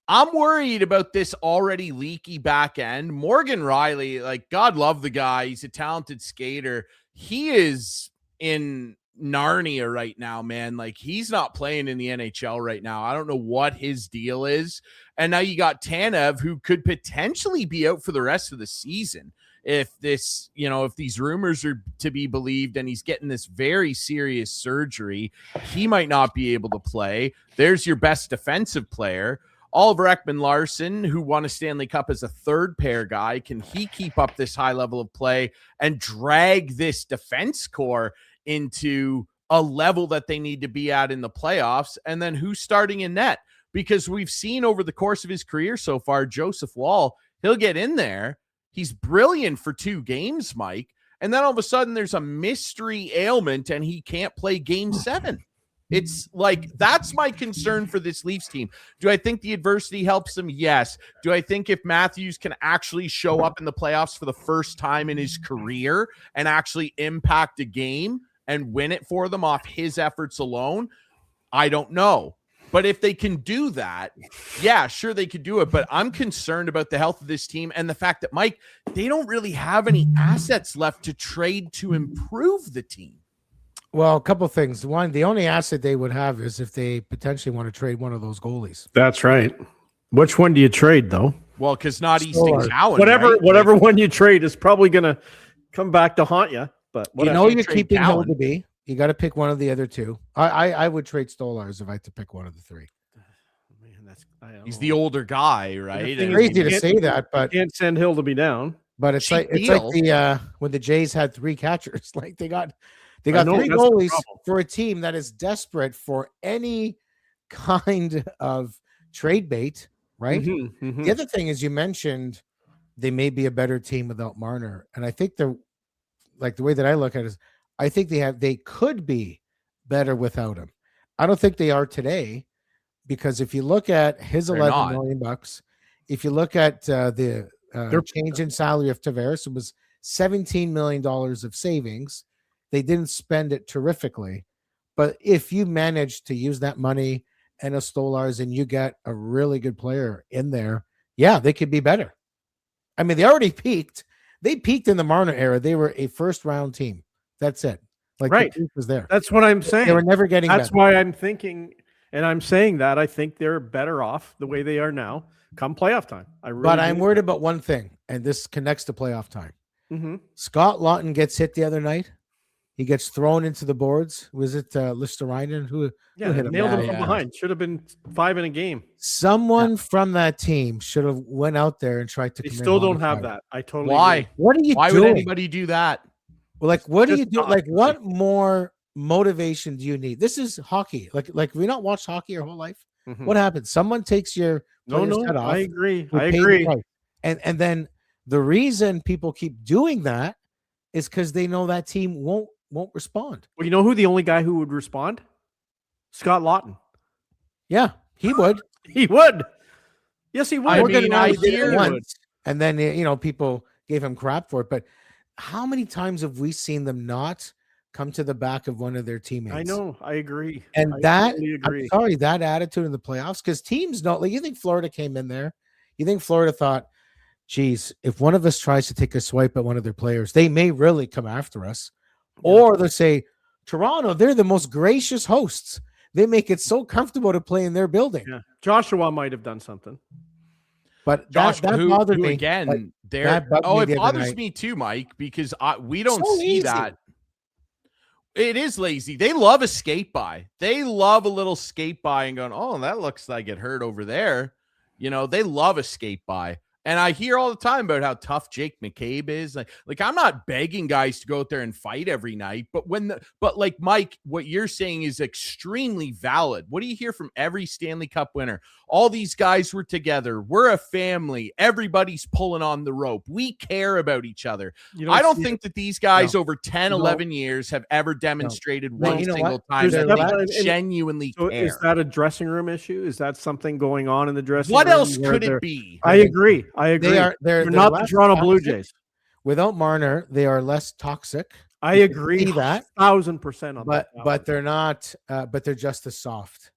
I'm worried about this already leaky back end. Morgan Rielly, like, God love the guy. He's a talented skater. He is in Narnia right now, man. Like, he's not playing in the NHL right now. I don't know what his deal is. And now you got Tanev, who could potentially be out for the rest of the season if these rumors are to be believed, and he's getting this very serious surgery. He might not be able to play. There's your best defensive player. Oliver Ekman-Larsson, who won a Stanley Cup as a third pair guy, can he keep up this high level of play and drag this defense core into a level that they need to be at in the playoffs? And then who's starting in net? Because we've seen over the course of his career so far, Joseph Woll, he'll get in there. He's brilliant for 2 games, Mike. And then all of a sudden there's a mystery ailment and he can't play game 7. It's like, that's my concern for this Leafs team. Do I think the adversity helps them? Yes. Do I think if Matthews can actually show up in the playoffs for the first time in his career and actually impact a game and win it for them off his efforts alone? I don't know. But if they can do that, yeah, sure, they could do it. But I'm concerned about the health of this team and the fact that, Mike, they don't really have any assets left to trade to improve the team. Well, a couple of things. One, the only asset they would have is if they potentially want to trade one of those goalies. That's right. Which one do you trade, though? Well, because not Easton Cowan. Whatever one you trade is probably going to come back to haunt you. But you're keeping Hildeby. You got to pick one of the other 2. I would trade Stolarz if I had to pick one of the 3. Man, he's the older guy, right? It's crazy to say that, but you can't send Hildeby down. But it's like the when the Jays had 3 catchers, like they got 3 goalies for a team that is desperate for any kind of trade bait, right? Mm-hmm, mm-hmm. The other thing is, you mentioned they may be a better team without Marner, and I think like the way that I look at it is, I think they could be better without him. I don't think they are today, because if you look at his $11 million, if you look at the change in salary of Tavares, it was $17 million of savings. They didn't spend it terrifically, but if you manage to use that money and a Stolarz and you get a really good player in there, yeah, they could be better. I mean, they already peaked. They peaked in the Marner era. They were a first-round team. That's it. Like, right. The peak was there. That's what I'm saying. They were never getting That's better. why I'm thinking, and I'm saying that I think they're better off the way they are now come playoff time. But I'm worried about one thing, and this connects to playoff time. Mm-hmm. Scott Laughton gets hit the other night. He gets thrown into the boards. Was it Listerainen who hit him? Nailed him from behind. Should have been 5 in a game. Someone from that team should have went out there and tried to. They still don't have that. I totally. Why? Agree. What are you? Why doing? would anybody do that? Well, like, what do you do? Like, what more motivation do you need? This is hockey. Like we not watched hockey our whole life. Mm-hmm. What happens? Someone takes your head off. I agree. And then the reason people keep doing that is because they know that team won't respond. Well, you know who the only guy who would respond? Scott Laughton. Yeah, he would. He would. Yes, he would. I hear once, and then people gave him crap for it. But how many times have we seen them not come to the back of one of their teammates? I know. I agree. And totally agree. I'm sorry, that attitude in the playoffs, because teams don't. Like, you think Florida came in there? You think Florida thought, geez, if one of us tries to take a swipe at one of their players, they may really come after us. Or they'll say, Toronto, they're the most gracious hosts. They make it so comfortable to play in their building. Yeah. Joshua might have done something. But that bothered me. Again, it bothers me too, Mike, because we don't see that. It is lazy. They love a skate by. They love a little skate by and going, oh, that looks like it hurt over there. They love a skate by. And I hear all the time about how tough Jake McCabe is. Like I'm not begging guys to go out there and fight every night, but like Mike, what you're saying is extremely valid. What do you hear from every Stanley Cup winner? All these guys were together. We're a family. Everybody's pulling on the rope. We care about each other. I don't think that these guys over 10, 11 years have ever demonstrated one single time that they genuinely care. Is that a dressing room issue? Is that something going on in the dressing room? What else could it be? I agree. They're not the Toronto Blue Jays. Without Marner, they are less toxic. I agree that 1,000% on that. But they're not. But they're just as soft.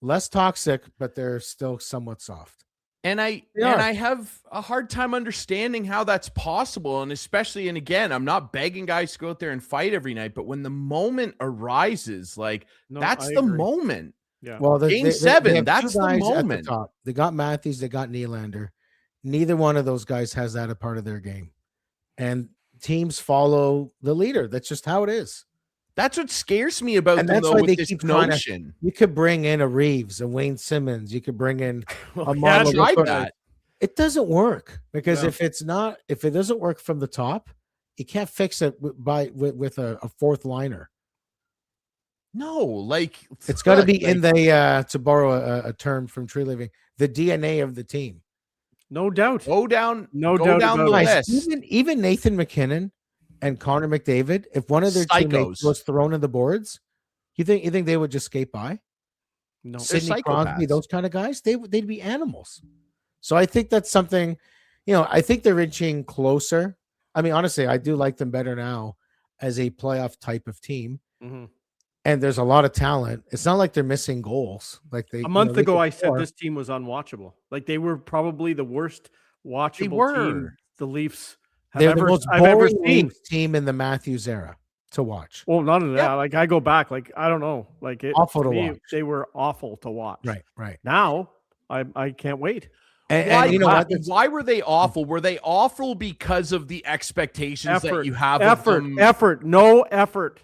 Less toxic, but they're still somewhat soft. And I have a hard time understanding how that's possible. And especially, and again, I'm not begging guys to go out there and fight every night, but when the moment arises, that's the moment. Yeah. Well, Game 7, that's the moment. They got Matthews, they got Nylander. Neither one of those guys has that a part of their game. And teams follow the leader. That's just how it is. That's what scares me about them, that's why with they this keep notion. You could bring in a Reeves, a Wayne Simmons. You could bring in a Marlon. Tried that. It doesn't work because if it doesn't work from the top, you can't fix it with a fourth liner. No, it's got to be in the to borrow a term from tree living, the DNA of the team. No doubt. Go down the list. Even Nathan McKinnon and Connor McDavid, if one of their teammates was thrown in the boards, you think they would just skate by? No, Sidney Crosby, those kind of guys, they'd be animals. So I think that's something, I think they're inching closer. I mean, honestly, I do like them better now as a playoff type of team. Mm-hmm. And there's a lot of talent. It's not like they're missing goals. A month ago, I said this team was unwatchable. Like, they were probably the worst watchable team the Leafs have the most boring Leafs team in the Matthews era to watch. Well, none of that. Like, I go back, I don't know. Awful to watch. They were awful to watch. Right. Now, I can't wait. And you know what? Why were they awful? Were they awful because of the expectations that you have of them? No effort.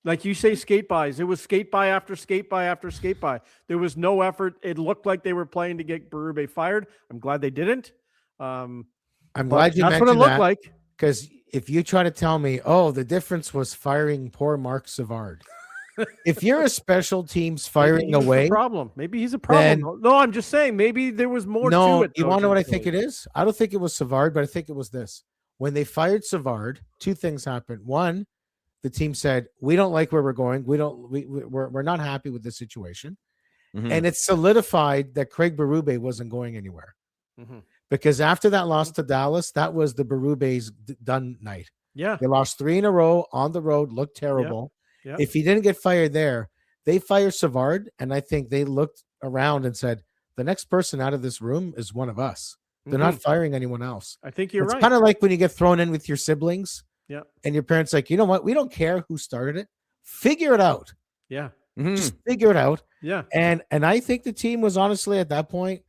Like you say, skate bys. It was skate by after skate by after skate by. There was no effort. It looked like they were playing to get Berube fired. I'm glad they didn't. I'm glad you mentioned that. That's what it looked like. Because if you try to tell me, the difference was firing poor Mark Savard. If you're a special teams firing away, maybe he's a problem. No, I'm just saying maybe there was more to it. You want to know what I think it is? I don't think it was Savard, but I think it was this. When they fired Savard, two things happened. One, the team said, we don't like where we're going. We're not happy with the situation. Mm-hmm. And it solidified that Craig Berube wasn't going anywhere. Mm-hmm. Because after that loss to Dallas, that was the Berube's done night. Yeah. They lost 3 in a row on the road, looked terrible. Yeah. If he didn't get fired there, they fire Savard, and I think they looked around and said, the next person out of this room is one of us. They're not firing anyone else. I think you're right. It's kind of like when you get thrown in with your siblings. Yeah. And your parents like, you know what? We don't care who started it. Figure it out. Yeah. Mm-hmm. Just figure it out. Yeah. And I think the team was honestly at that point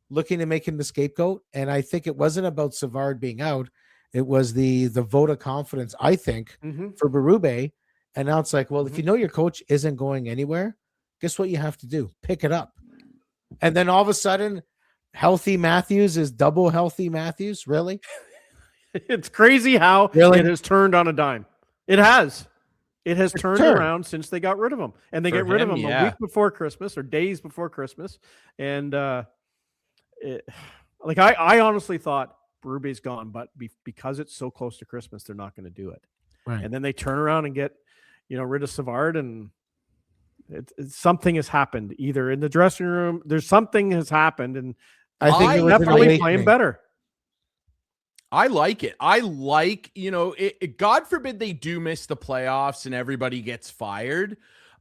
looking to make him the scapegoat. And I think it wasn't about Savard being out. It was the vote of confidence, I think, for Berube. And now it's like, well, if you know your coach isn't going anywhere, guess what you have to do? Pick it up. And then all of a sudden, healthy Matthews is double healthy Matthews. Really? It's crazy how it has turned on a dime. It has. It has turned around since they got rid of him. And they get rid of him a week before Christmas or days before Christmas. And I honestly thought Berube's gone, but because it's so close to Christmas, they're not going to do it. Right. And then they turn around and get, rid of Savard, and something has happened either in the dressing room. There's something has happened, and I think they're definitely playing better. I like it. I like, God forbid they do miss the playoffs and everybody gets fired.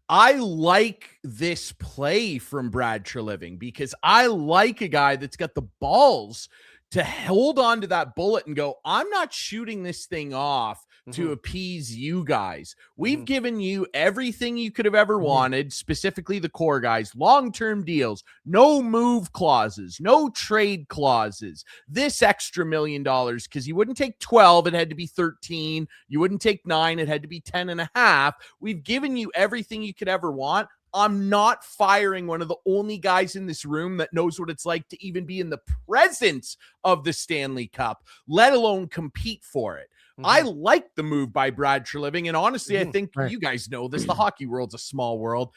I like this play from Brad Treliving because I like a guy that's got the balls to hold on to that bullet and go, I'm not shooting this thing off to appease you guys. We've given you everything you could have ever wanted, specifically the core guys, long-term deals, no move clauses, no trade clauses, this extra $1 million, because you wouldn't take 12, it had to be 13. You wouldn't take 9, it had to be 10.5. We've given you everything you could ever want. I'm not firing one of the only guys in this room that knows what it's like to even be in the presence of the Stanley Cup, let alone compete for it. I like the move by Brad Treliving, and honestly, I think you guys know this. The hockey world's a small world.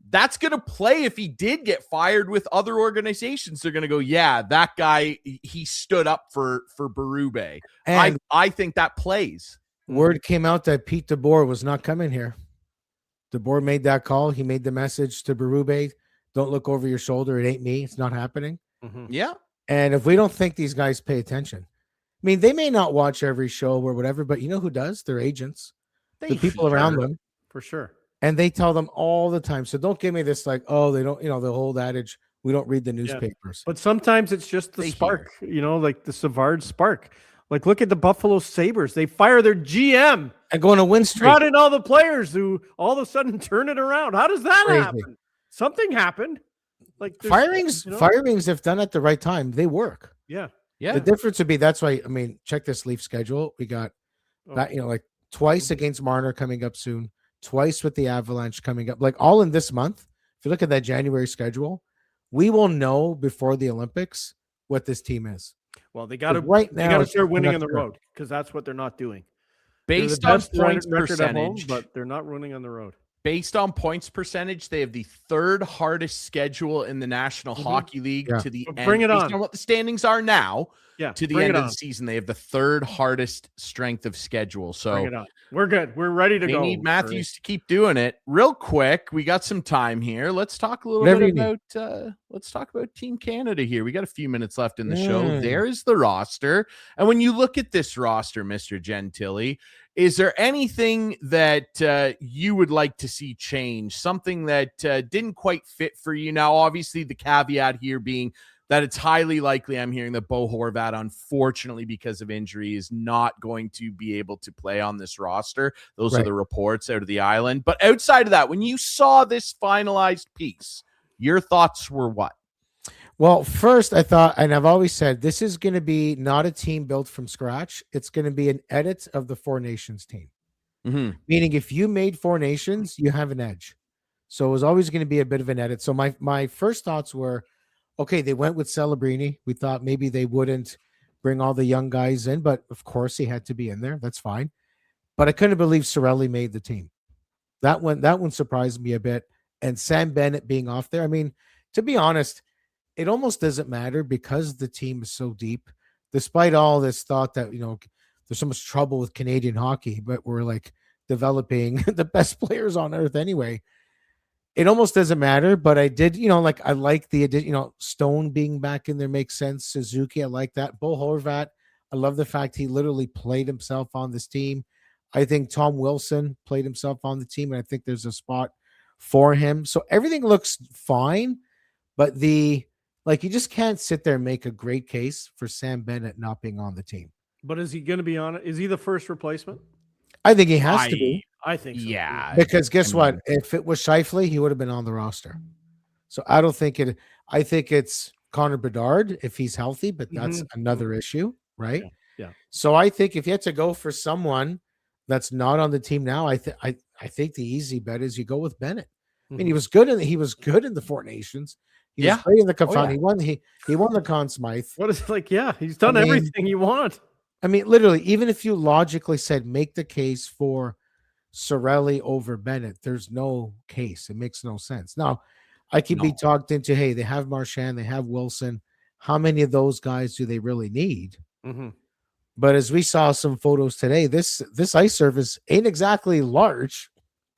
That's going to play if he did get fired with other organizations. They're going to go, yeah, that guy, he stood up for Berube. And I think that plays. Word came out that Pete DeBoer was not coming here. DeBoer made that call. He made the message to Berube, don't look over your shoulder. It ain't me. It's not happening. Yeah. And if we don't think these guys pay attention, I mean, they may not watch every show or whatever, but you know who does? Their agents, the people around them. For sure. And they tell them all the time. So don't give me this like, oh, they don't, the old adage, we don't read the newspapers. But sometimes it's just the spark, like the Savard spark. Like, look at the Buffalo Sabres. They fire their GM and go on a win streak. Brought in all the players who all of a sudden turn it around. How does that happen? Something happened. Like firings, if done at the right time, they work. Yeah. Yeah. The difference would be that's why, I mean, check this Leaf schedule. We got that, like twice against Marner coming up soon, twice with the Avalanche coming up, like all in this month. If you look at that January schedule, we will know before the Olympics what this team is. Well, they got to start winning on the road because that's what they're not doing. Based on points percentage, but they're not running on the road. Based on points percentage, they have the third hardest schedule in the National Hockey League to the end. Bring it on. Based on what the standings are now, to the end of the season, they have the third hardest strength of schedule. So bring it on. We're good. We're ready to go. They need Matthews to keep doing it. Real quick, we got some time here. Let's talk a little bit about let's talk about Team Canada here. We got a few minutes left in the show. There is the roster. And when you look at this roster, Mr. Gentile, is there anything that you would like to see change? Something that didn't quite fit for you? Now, obviously, the caveat here being that it's highly likely, I'm hearing that Bo Horvat, unfortunately, because of injury, is not going to be able to play on this roster. Those are the reports out of the island. But outside of that, when you saw this finalized piece, your thoughts were what? Well, first I thought, and I've always said, this is going to be not a team built from scratch. It's going to be an edit of the Four Nations team. Meaning if you made Four Nations, you have an edge. So it was always going to be a bit of an edit. So my first thoughts were, okay, they went with Celebrini. We thought maybe they wouldn't bring all the young guys in, but of course he had to be in there. That's fine. But I couldn't believe Cirelli made the team. That one surprised me a bit. And Sam Bennett being off there. I mean, to be honest, it almost doesn't matter because the team is so deep, despite all this thought that, there's so much trouble with Canadian hockey, but we're like developing the best players on earth anyway. It almost doesn't matter, but I did, like I like the addition, Stone being back in there makes sense. Suzuki, I like that. Bo Horvat, I love the fact he literally played himself on this team. I think Tom Wilson played himself on the team, and I think there's a spot for him. So everything looks fine, but you just can't sit there and make a great case for Sam Bennett not being on the team. But is he going to be on it? Is he the first replacement? I think he has to be. I think so. Yeah. Because guess what? If it was Scheifele, he would have been on the roster. So I don't think it. I think it's Connor Bedard if he's healthy, but that's another issue, right? Yeah. So I think if you had to go for someone that's not on the team now, I think the easy bet is you go with Bennett. I mean, he was good in the Four Nations. He was great in the Cup. He won the Conn Smythe. What is it like? Yeah, he's done everything you want. I mean, literally, even if you logically said make the case for Cirelli over Bennett, there's no case. It makes no sense. Now, I could be talked into, hey, they have Marchand, they have Wilson. How many of those guys do they really need? Mm-hmm. But as we saw some photos today, this ice surface ain't exactly large.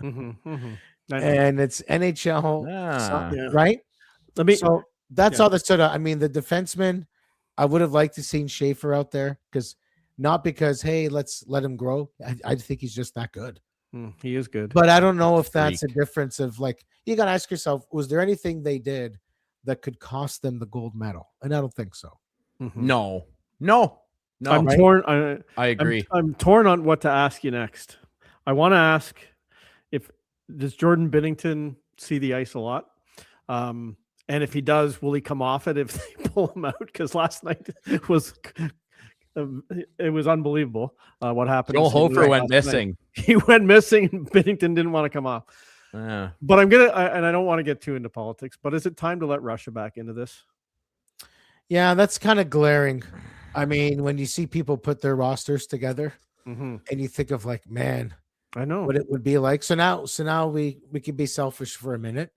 Mm-hmm. Mm-hmm. And it's NHL, right? So that's all that stood out. I mean, the defenseman, I would have liked to seen Schaefer out there because, hey, let's let him grow. I think he's just that good. He is good. But I don't know if that's a difference of you got to ask yourself, was there anything they did that could cost them the gold medal? And I don't think so. Mm-hmm. No. I'm torn. I agree. I'm torn on what to ask you next. I want to ask does Jordan Binnington see the ice a lot? And if he does, will he come off it if they pull him out? Because last night it was unbelievable what happened. Joel Hofer went missing. He went missing, and Binnington didn't want to come off. But I don't want to get too into politics, but is it time to let Russia back into this? Yeah, that's kind of glaring. I mean, when you see people put their rosters together and you think of man, I know what it would be like. So now we can be selfish for a minute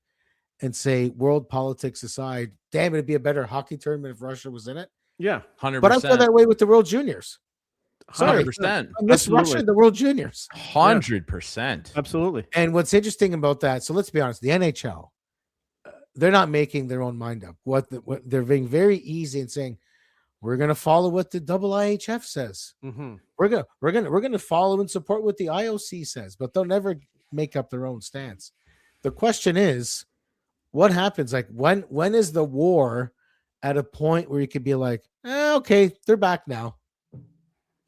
and say, world politics aside, damn, it'd be a better hockey tournament if Russia was in it. Yeah, 100%. But I feel that way with the World Juniors. 100%. That's Russia, the World Juniors. 100%. Absolutely. And what's interesting about that, so let's be honest, the NHL, they're not making their own mind up. What they're being very easy and saying, we're going to follow what the IHF says. Mm-hmm. We're going to follow and support what the IOC says, but they'll never make up their own stance. The question is, what happens? When is the war at a point where you could be like, okay, they're back now?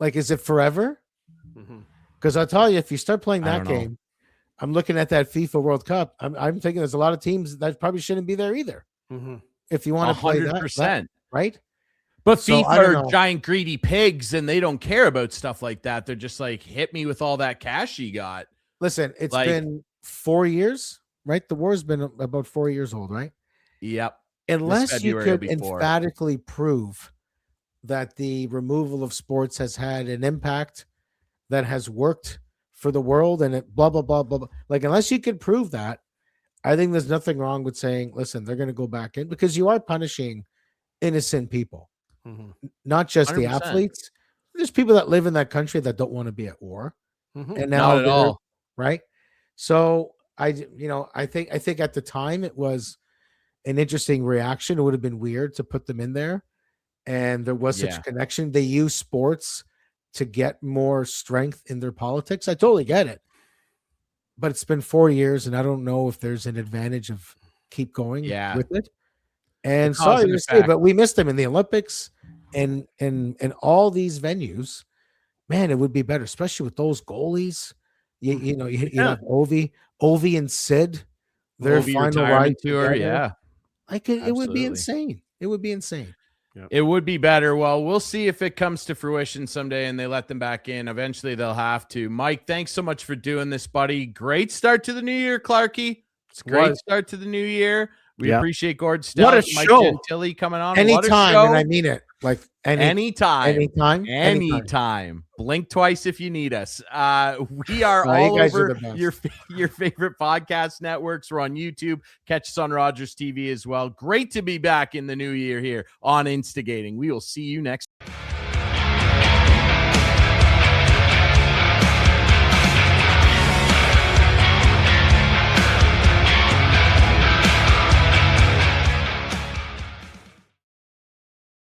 Is it forever? Because I'll tell you, if you start playing that game, I'm looking at that FIFA World Cup. I'm thinking there's a lot of teams that probably shouldn't be there either. If you want to play that, right? But FIFA are giant greedy pigs, and they don't care about stuff like that. They're just hit me with all that cash you got. Listen, it's been 4 years, right? The war's been about 4 years old, right? Yep. Unless you could emphatically prove that the removal of sports has had an impact that has worked for the world and it blah, blah, blah, blah, blah. Unless you could prove that, I think there's nothing wrong with saying, listen, they're going to go back in because you are punishing innocent people. Not just 100%. The athletes. There's people that live in that country that don't want to be at war, and now not at all, right? So I think at the time it was an interesting reaction. It would have been weird to put them in there, and there was such a connection. They use sports to get more strength in their politics. I totally get it, but it's been 4 years, and I don't know if there's an advantage of keep going with it. And sorry to say, but we missed them in the Olympics and all these venues. Man, it would be better, especially with those goalies. You have Ovi and Sid, their final ride tour. Together. Yeah, it would be insane. It would be insane. Yep. It would be better. Well, we'll see if it comes to fruition someday and they let them back in. Eventually, they'll have to. Mike, thanks so much for doing this, buddy. Great start to the new year, Clarkie. It's a great start to the new year. We appreciate Gord Stellick, Mike Gentile coming on. Anytime, and I mean it. Anytime. Blink twice if you need us. We are all over your favorite podcast networks. We're on YouTube. Catch us on Rogers TV as well. Great to be back in the new year here on Instigating. We will see you next.